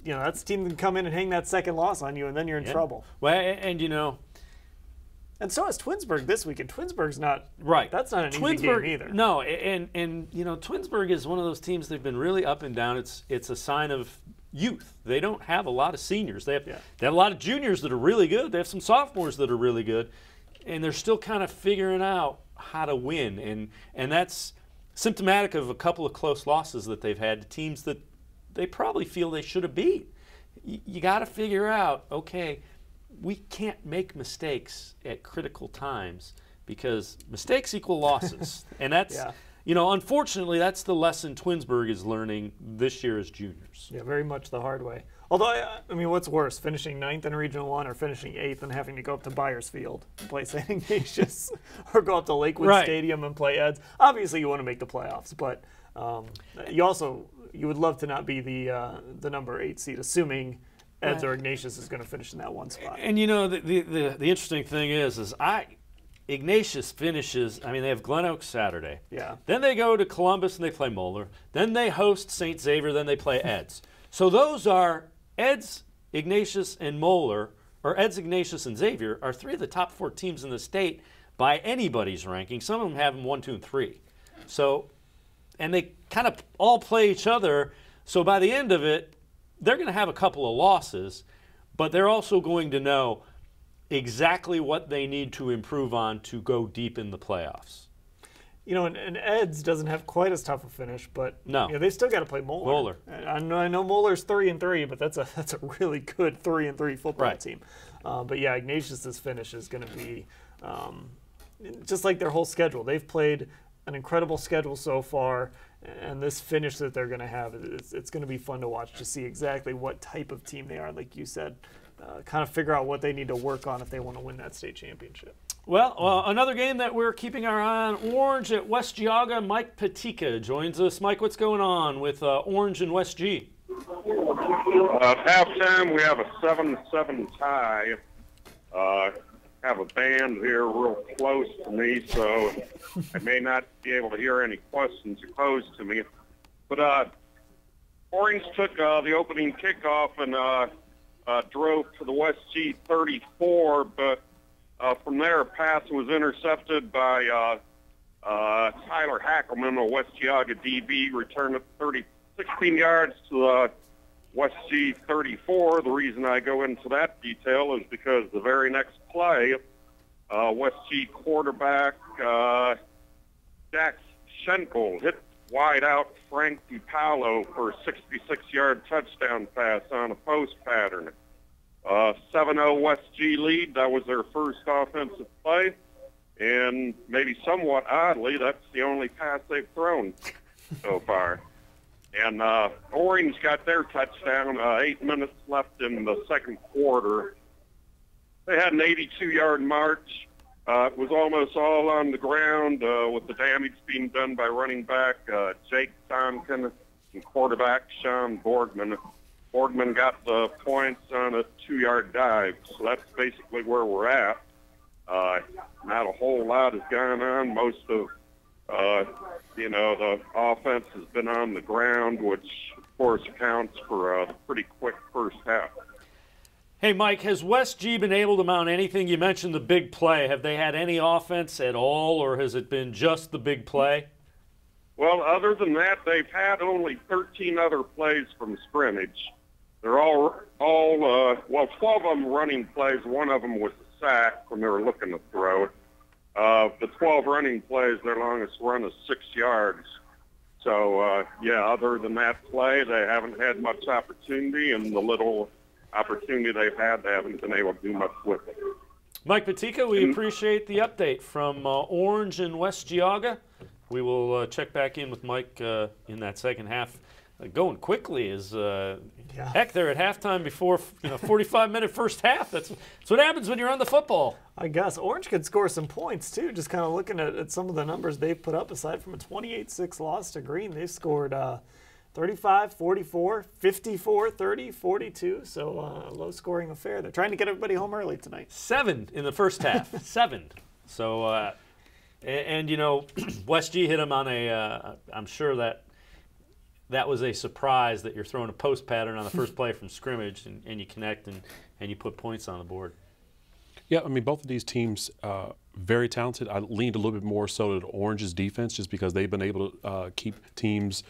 You know, that's a team that can come in and hang that second loss on you, and then you're in trouble. Well, and you know. And so is Twinsburg this week, and Twinsburg's not right. That's not an easy game either. No, and you know, Twinsburg is one of those teams. They've been really up and down. It's a sign of youth. They don't have a lot of seniors. They have a lot of juniors that are really good. They have some sophomores that are really good, and they're still kind of figuring out how to win. And that's symptomatic of a couple of close losses that they've had to teams that they probably feel they should have beat. You got to figure out, okay, we can't make mistakes at critical times because mistakes equal losses. And that's, you know, unfortunately, that's the lesson Twinsburg is learning this year as juniors. Yeah, very much the hard way. Although, I mean, what's worse, finishing 9th in Regional 1 or finishing 8th and having to go up to Byersfield and play St. Ignatius or go up to Lakewood Stadium and play Eds? Obviously, you want to make the playoffs, but you would love to not be the number 8 seed, assuming Eds or Ignatius is going to finish in that one spot. And you know, the interesting thing is Ignatius finishes. I mean, they have Glen Oaks Saturday. Yeah. Then they go to Columbus and they play Moeller. Then they host St. Xavier. Then they play Eds. So those are Eds, Ignatius, and Moeller, or Eds, Ignatius, and Xavier are 3 of the top 4 teams in the state by anybody's ranking. Some of them have them 1, 2, and 3. So. And they kind of all play each other. So by the end of it, they're going to have a couple of losses, but they're also going to know exactly what they need to improve on to go deep in the playoffs. You know, and Eds doesn't have quite as tough a finish, but no, you know, they still got to play Moeller. I know Moeller's 3-3, but that's a really good 3-3 football team. But yeah, Ignatius's finish is going to be just like their whole schedule. They've played an incredible schedule so far, and this finish that they're going to have, it's going to be fun to watch to see exactly what type of team they are, like you said, kind of figure out what they need to work on if they want to win that state championship. Well, another game that we're keeping our eye on, Orange at West Geauga. Mike Peticca joins us. Mike, what's going on with Orange and West G? At halftime, we have a 7-7 tie. Have a band here real close to me, so I may not be able to hear any questions you posed to me. But Orange took the opening kickoff and drove to the West G 34, but from there a pass was intercepted by Tyler Hackelman, a West Geauga DB, returned it 16 yards to West G 34. The reason I go into that detail is because the very next play, West G quarterback Jack Schenkel hit wide out Frank DiPaolo for a 66-yard touchdown pass on a post pattern. 7-0 West G lead. That was their first offensive play, and maybe somewhat oddly, that's the only pass they've thrown so far. And Orange got their touchdown 8 minutes left in the second quarter. They had an 82-yard march. It was almost all on the ground with the damage being done by running back Jake Tonkin and quarterback Sean Borgman. Borgman got the points on a 2-yard dive, so that's basically where we're at. Not a whole lot has gone on. Most of the offense has been on the ground, which, of course, accounts for a pretty quick first half. Hey, Mike, has West G been able to mount anything? You mentioned the big play. Have they had any offense at all, or has it been just the big play? Well, other than that, they've had only 13 other plays from scrimmage. They're all well, 12 of them running plays. One of them was a sack when they were looking to throw it. The 12 running plays, their longest run is 6 yards. So, yeah, other than that play, they haven't had much opportunity, and the little opportunity they've had, they haven't been able to do much with it. Mike Peticca, we appreciate the update from Orange and West Geauga. We will check back in with Mike in that second half. Going quickly is heck. They're at halftime before 45-minute first half. That's what happens when you run the football. I guess Orange could score some points too. Just kind of looking at some of the numbers they've put up. Aside from a 28-6 loss to Green, they've scored 35, 44, 54, 30, 42. So low scoring affair. They're trying to get everybody home early tonight. 7 in the first half. 7. So and West G hit them on a. I'm sure that was a surprise that you're throwing a post pattern on the first play from scrimmage and you connect and you put points on the board. Yeah, I mean, both of these teams very talented. I leaned a little bit more so to Orange's defense just because they've been able to keep teams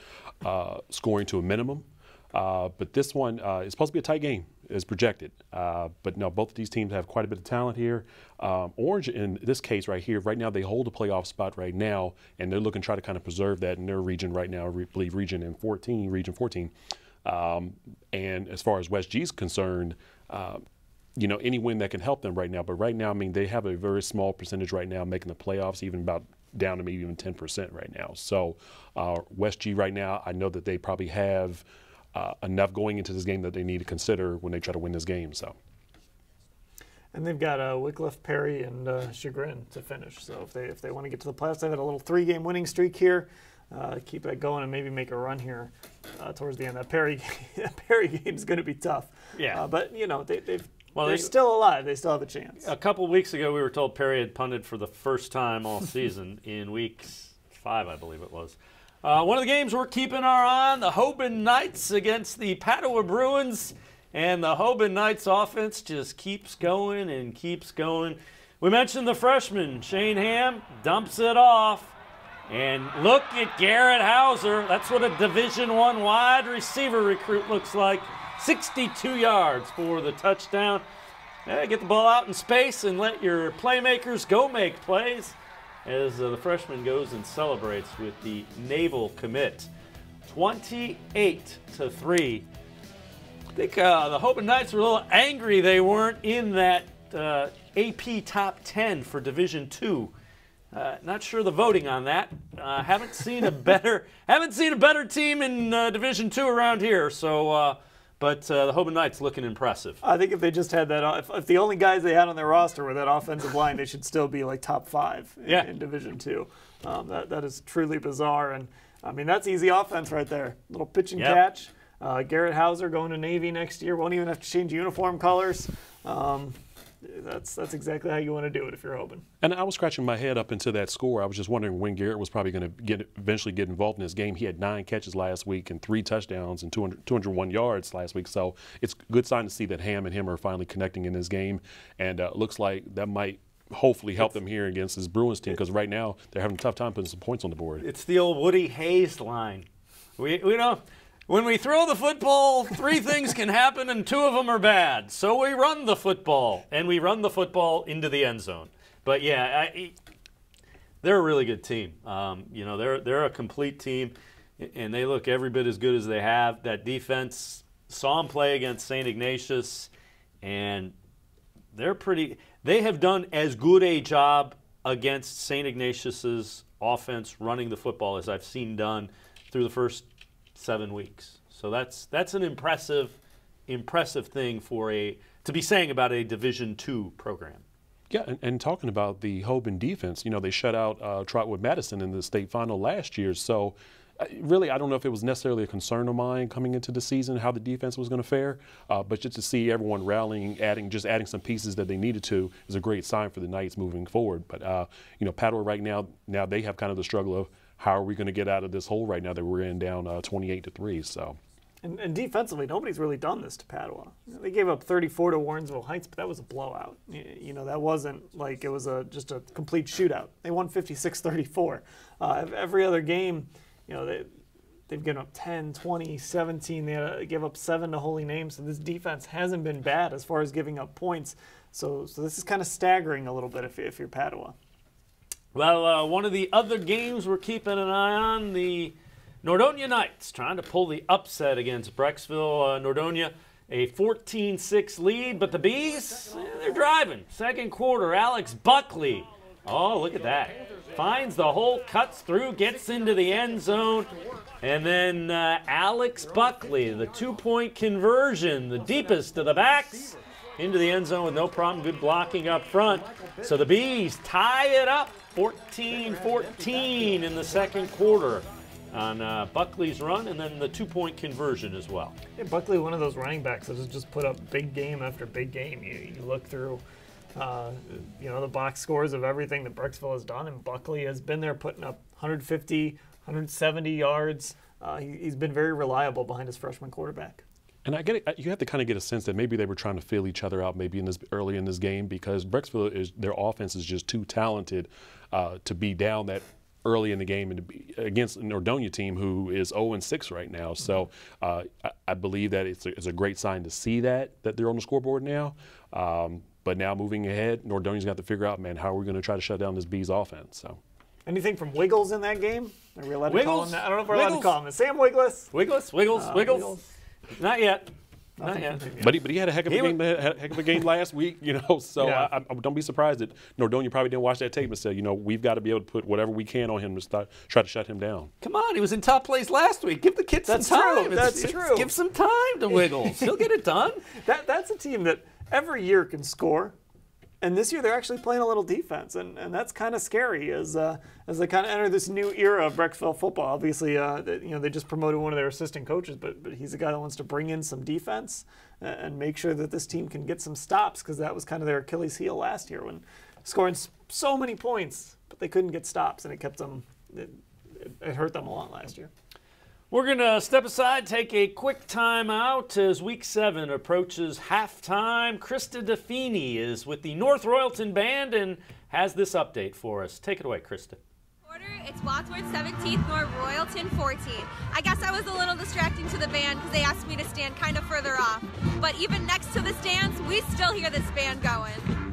scoring to a minimum. But this one is supposed to be a tight game, as projected. But no, both of these teams have quite a bit of talent here. Orange, in this case right here, right now they hold a playoff spot right now, and they're looking to try to kind of preserve that in their region right now, I believe region 14. And as far as West G is concerned, any win that can help them right now. But right now, I mean, they have a very small percentage right now making the playoffs, even about down to maybe even 10% right now. So West G right now, I know that they probably have enough going into this game that they need to consider when they try to win this game. So. And they've got Wycliffe, Perry, and Chagrin to finish. So if they want to get to the playoffs, they've had a little 3-game winning streak here. Keep that going and maybe make a run here towards the end. That Perry game is going to be tough. Yeah. But they're still alive. They still have a chance. A couple weeks ago, we were told Perry had punted for the first time all season in week 5, I believe it was. One of the games we're keeping our eye on, the Hoban Knights against the Padua Bruins. And the Hoban Knights offense just keeps going and keeps going. We mentioned the freshman, Shane Ham, dumps it off. And look at Garrett Hauser. That's what a Division I wide receiver recruit looks like. 62 yards for the touchdown. Get the ball out in space and let your playmakers go make plays as the freshman goes and celebrates with the Naval commit. 28-3. I think the Hoban Knights were a little angry they weren't in that AP top 10 for Division II. Not sure the voting on that. Haven't seen a better team in Division II around here. So, but the Hoban Knights looking impressive. I think if they just had that, if the only guys they had on their roster were that offensive line, they should still be like top 5 in Division II. That is truly bizarre, and I mean that's easy offense right there. Little pitch and catch. Garrett Hauser going to Navy next year. Won't even have to change uniform colors. That's exactly how you want to do it if you're Hoban. And I was scratching my head up into that score. I was just wondering when Garrett was probably going to eventually get involved in this game. He had 9 catches last week and 3 touchdowns and 201 yards last week. So it's a good sign to see that Ham and him are finally connecting in this game. And it looks like that might hopefully help them here against this Bruins team because right now they're having a tough time putting some points on the board. It's the old Woody Hayes line. We know. When we throw the football, 3 things can happen and 2 of them are bad. So we run the football, and we run the football into the end zone. But yeah, they're a really good team. They're a complete team, and they look every bit as good as they have. That defense, saw them play against St. Ignatius, and they have done as good a job against St. Ignatius's offense running the football as I've seen done through the first 7 weeks. So that's an impressive thing to be saying about a Division II program. Yeah, and talking about the Hoban defense, they shut out Trotwood Madison in the state final last year. So really, I don't know if it was necessarily a concern of mine coming into the season how the defense was going to fare, but just to see everyone rallying, adding some pieces that they needed to is a great sign for the Knights moving forward. But Padua right now they have kind of the struggle of how are we going to get out of this hole right now that we're in down 28-3. So. And defensively, nobody's really done this to Padua. They gave up 34 to Warrensville Heights, but that was a blowout. That wasn't like it was just a complete shootout. They won 56-34. Every other game, they've given up 10, 20, 17. They give up 7 to Holy Name. So this defense hasn't been bad as far as giving up points. So this is kind of staggering a little bit if you're Padua. Well, one of the other games we're keeping an eye on, the Nordonia Knights trying to pull the upset against Brecksville. Nordonia, a 14-6 lead, but the Bees, they're driving. Second quarter, Alex Buckley. Oh, look at that. Finds the hole, cuts through, gets into the end zone. And then Alex Buckley, the 2-point conversion, the deepest of the backs, into the end zone with no problem. Good blocking up front. So the Bees tie it up 14-14 in the second quarter on Buckley's run, and then the 2-point conversion as well. Yeah, Buckley, one of those running backs that has just put up big game after big game. You look through the box scores of everything that Brecksville has done, and Buckley has been there putting up 150, 170 yards. He's been very reliable behind his freshman quarterback. And I get it. You have to kind of get a sense that maybe they were trying to feel each other out maybe early in this game, because Brecksville, their offense is just too talented to be down that early in the game and to be against an Nordonia team who is 0-6 right now. So I believe that it's a great sign to see that they're on the scoreboard now. But now moving ahead, Nordonia's got to figure out, man, how are we going to try to shut down this Bees offense? So. Anything from Wiggles in that game? Are we allowed to call him that? I don't know if we're allowed to call him. Sam Wiggles? Wiggles. Not yet. Not yet. But he had a heck of a game last week, So yeah. I don't be surprised that Nordonia probably didn't watch that tape and said, we've got to be able to put whatever we can on him to try to shut him down. Come on, he was in top place last week. Give the kid some time. That's true. Give some time to Wiggles. He'll get it done. That's a team that every year can score. And this year they're actually playing a little defense, and that's kind of scary as they kind of enter this new era of Brecksville football. Obviously, they just promoted one of their assistant coaches, but he's a guy that wants to bring in some defense and make sure that this team can get some stops, because that was kind of their Achilles heel last year, when scoring so many points, but they couldn't get stops, and it kept them. It hurt them a lot last year. We're going to step aside, take a quick time out as Week 7 approaches halftime. Krista DeFini is with the North Royalton Band and has this update for us. Take it away, Krista. It's Wadsworth 17th, North Royalton 14. I guess I was a little distracting to the band because they asked me to stand kind of further off. But even next to the stands, we still hear this band going.